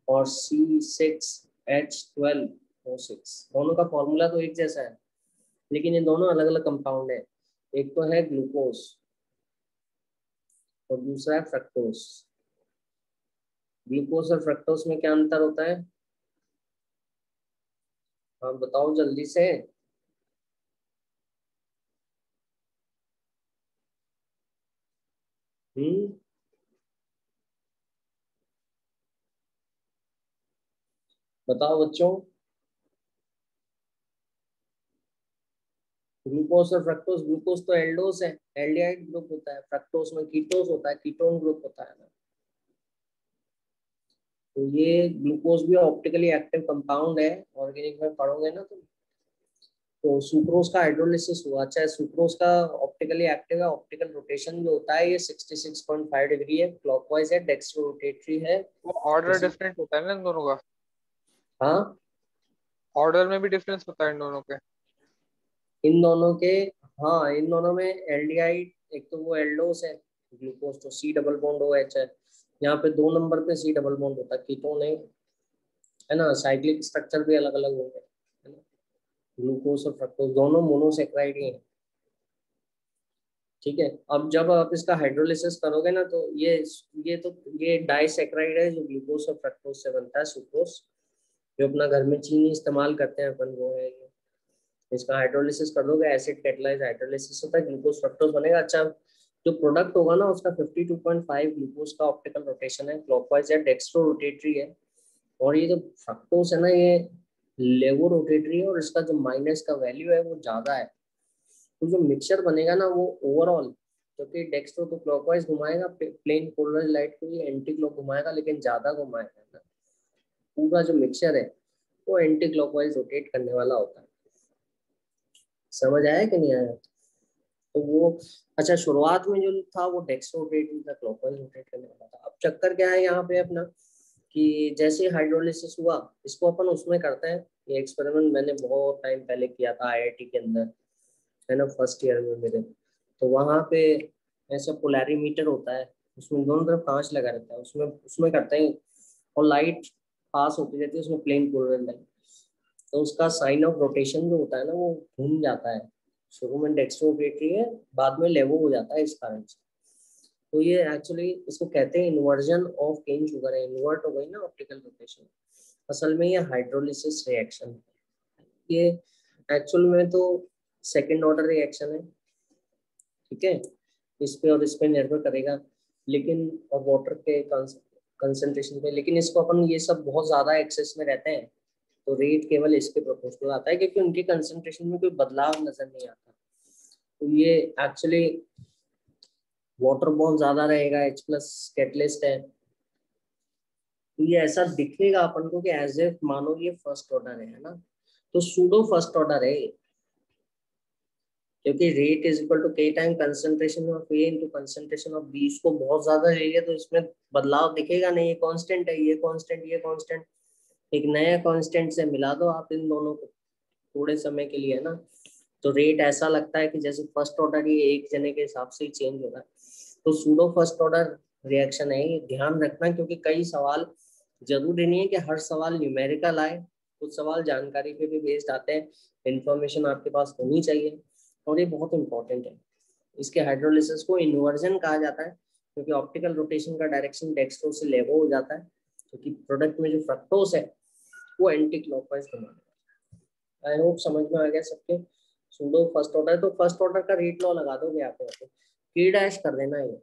A: और C6H12O6, दोनों का फॉर्मूला तो एक जैसा है, लेकिन ये दोनों अलग अलग कंपाउंड है। एक तो है ग्लूकोज और दूसरा है फ्रक्टोज। ग्लूकोज और फ्रक्टोज में क्या अंतर होता है? हाँ बताओ जल्दी से। बताओ बच्चों। ग्लूकोज और फ्रक्टोज, ग्लूकोज तो एल्डोस है, एल्डिहाइड ग्रुप होता है। फ्रक्टोज में कीटोस होता है, कीटोन ग्रुप होता है ना। तो ये ग्लूकोज भी ऑप्टिकली एक्टिव कंपाउंड है, ऑर्गेनिक में पढ़ोगे ना तुम। तो सुक्रोज का हाइड्रोलिसिस हुआ, चाहे सुक्रोज का ऑप्टिकली एक्टिव है, ऑप्टिकल रोटेशन जो होता है ये 66.5 डिग्री है, क्लॉकवाइज है, डेक्स्ट्रो रोटेटरी है।
D: वो ऑर्डर डिफरेंट होता है ना इन दोनों का?
A: हाँ,
D: ऑर्डर में भी डिफरेंस होता है इन दोनों के?
A: इन दोनों के, हाँ इन दोनों में एल्डिहाइड, एक तो वो एल्डोस है, ग्लूकोज तो C डबल बॉन्ड OH है। यहाँ पे 2 नंबर पे C डबल बॉन्ड होता है, कीटोन है ना। साइक्लिक स्ट्रक्चर भी अलग अलग होंगे, है ना। ग्लूकोज और फ्रक्टोज दोनों मोनोसेक्राइड ही हैं। ठीक है, अब जब आप इसका हाइड्रोलिसिस करोगे ना तो ये डाइसेक्राइड है जो ग्लूकोज और फ्रक्टोज से बनता है, सुक्रोज। जो अपना घर में चीनी इस्तेमाल करते हैं अपन, वो है ये। इसका हाइड्रोलिसिस कर दोगे, एसिड कैटालाइज हाइड्रोलिसिस होता है, ग्लूकोज फ्रक्टोज बनेगा। अच्छा, जो प्रोडक्ट होगा ना उसका 52.5 ग्लूकोज का ऑप्टिकल रोटेशन है, क्लॉकवाइज है, डेक्स्ट्रो रोटेटरी है। और ये जो फ्रक्टोज है ना, ये लेवो रोटेटरी है, और इसका जो माइनस का वैल्यू है वो ज्यादा है। तो जो मिक्सचर बनेगा ना वो ओवरऑल, क्योंकि डेक्स्ट्रो तो क्लॉकवाइज घुमाएगा, प्लेन पोलराइज लाइट को ये एंटी क्लॉक घुमाएगा, लेकिन ज्यादा घुमाएगा ना। पूरा जो मिक्सचर है वो एंटी क्लॉकवाइज रोटेट करने वाला होता है। समझ आया कि नहीं आया? तो वो, अच्छा शुरुआत में जो था वो डेक्स्ट्रो रोटेट था, क्लॉकवाइज रोटेट करने वाला था। अब चक्कर क्या है यहाँ पे अपना, कि जैसे हाइड्रोलिसिस हुआ, इसको अपन उसमें करते हैं। ये एक्सपेरिमेंट मैंने बहुत टाइम पहले किया था IIT के अंदर, है ना, फर्स्ट ईयर में मेरे। तो वहाँ पे ऐसा पोलैरीमीटर होता है, उसमें दोनों तरफ कांच लगा रहता है, उसमें उसमें करते हैं, और लाइट पास होती रहती है उसमें, प्लेन पोलर लाइट। तो उसका साइन ऑफ रोटेशन जो होता है ना वो घूम जाता है। शुरू में डेक्स्ट्रो रोटेटरी है, बाद में लेवो हो जाता है इस कारण से। तो ये एक्चुअली इसको कहते हैं इन्वर्जन ऑफ केन शुगर है, इन्वर्ट हो गई ना ऑप्टिकल रोटेशन। असल में ये हाइड्रोलिसिस रिएक्शन है। ये एक्चुअल में तो सेकेंड ऑर्डर रिएक्शन है, ठीक है, इस पे और इस पे निर्भर करेगा, लेकिन और वाटर के कंसंट्रेशन पे। लेकिन इसको अपन ये सब बहुत ज्यादा एक्सेस में रहते हैं तो रेट केवल इसके प्रोपोर्शनल आता है, क्योंकि उनके कंसंट्रेशन में कोई बदलाव नजर नहीं आता। तो ये एक्चुअली वाटर बहुत ज्यादा रहेगा, H+ कैटलिस्ट है। तो ये ऐसा दिखेगा अपन को कि एज इफ मानो ये फर्स्ट ऑर्डर है ना, तो सूडो फर्स्ट ऑर्डर है, क्योंकि rate is equal to K time concentration of A into concentration of B। इसको बहुत ज्यादा चाहिए तो इसमें बदलाव दिखेगा नहीं, ये कांस्टेंट है, ये कांस्टेंट, ये कांस्टेंट। एक नया कांस्टेंट से मिला दो आप इन दोनों को थोड़े समय के लिए ना, तो रेट ऐसा लगता है कि जैसे फर्स्ट ऑर्डर ये एक जने के हिसाब से ही चेंज हो रहा है। तो सूडो फर्स्ट ऑर्डर रिएक्शन है, ये ध्यान रखना, क्योंकि कई सवाल, जरूरी नहीं है कि हर सवाल न्यूमेरिकल आए, कुछ सवाल जानकारी पे भी बेस्ड आते हैं। इंफॉर्मेशन आपके पास होनी चाहिए, और ये बहुत इंपॉर्टेंट है। इसके हाइड्रोलिसिस को इन्वर्जन कहा जाता है, क्योंकि ऑप्टिकल रोटेशन का डायरेक्शन डेक्स्ट्रो से लेवो हो जाता है, क्योंकि प्रोडक्ट में जो फ्रक्टोज है वो एंटी क्लॉकवाइज घुमाएगा। आई होप समझ में आ गया सबके। सूडो फर्स्ट ऑर्डर, तो फर्स्ट ऑर्डर का रेट लॉ लगा दोगे आप यहाँ पे, K' कर देना, ये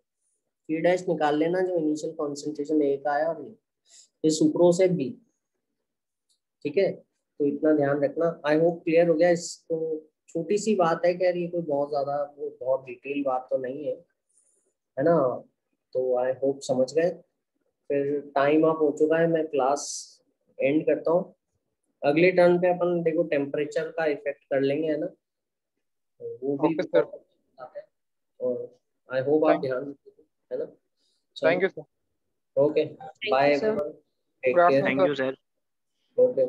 A: K' निकाल लेना जो इनिशियल कॉन्सेंट्रेशन A का आया, और ये सुक्रोज है B, ठीक है। तो इतना ध्यान रखना। आई होप क्लियर हो गया। इसको छोटी सी बात है, खैर ये कोई बहुत ज्यादा वो बहुत डिटेल बात तो नहीं है ना। तो आई होप समझ गए। फिर टाइम अप हो चुका है, मैं क्लास एंड करता हूँ। अगले टर्न पे अपन देखो टेम्परेचर का इफेक्ट कर लेंगे, है ना, तो वो भी
D: ओके सर।
A: बहुत आता है। और आई होप आप
D: थैंक
A: ध्यान रखोगे, है ना।
D: थैंक
A: चलो,
D: you sir.
A: Okay,
C: Thank
A: bye
C: you, sir.
A: Everyone,
D: good
A: take care.
D: Afternoon
B: thank
D: sir.
B: You sir.
A: Okay.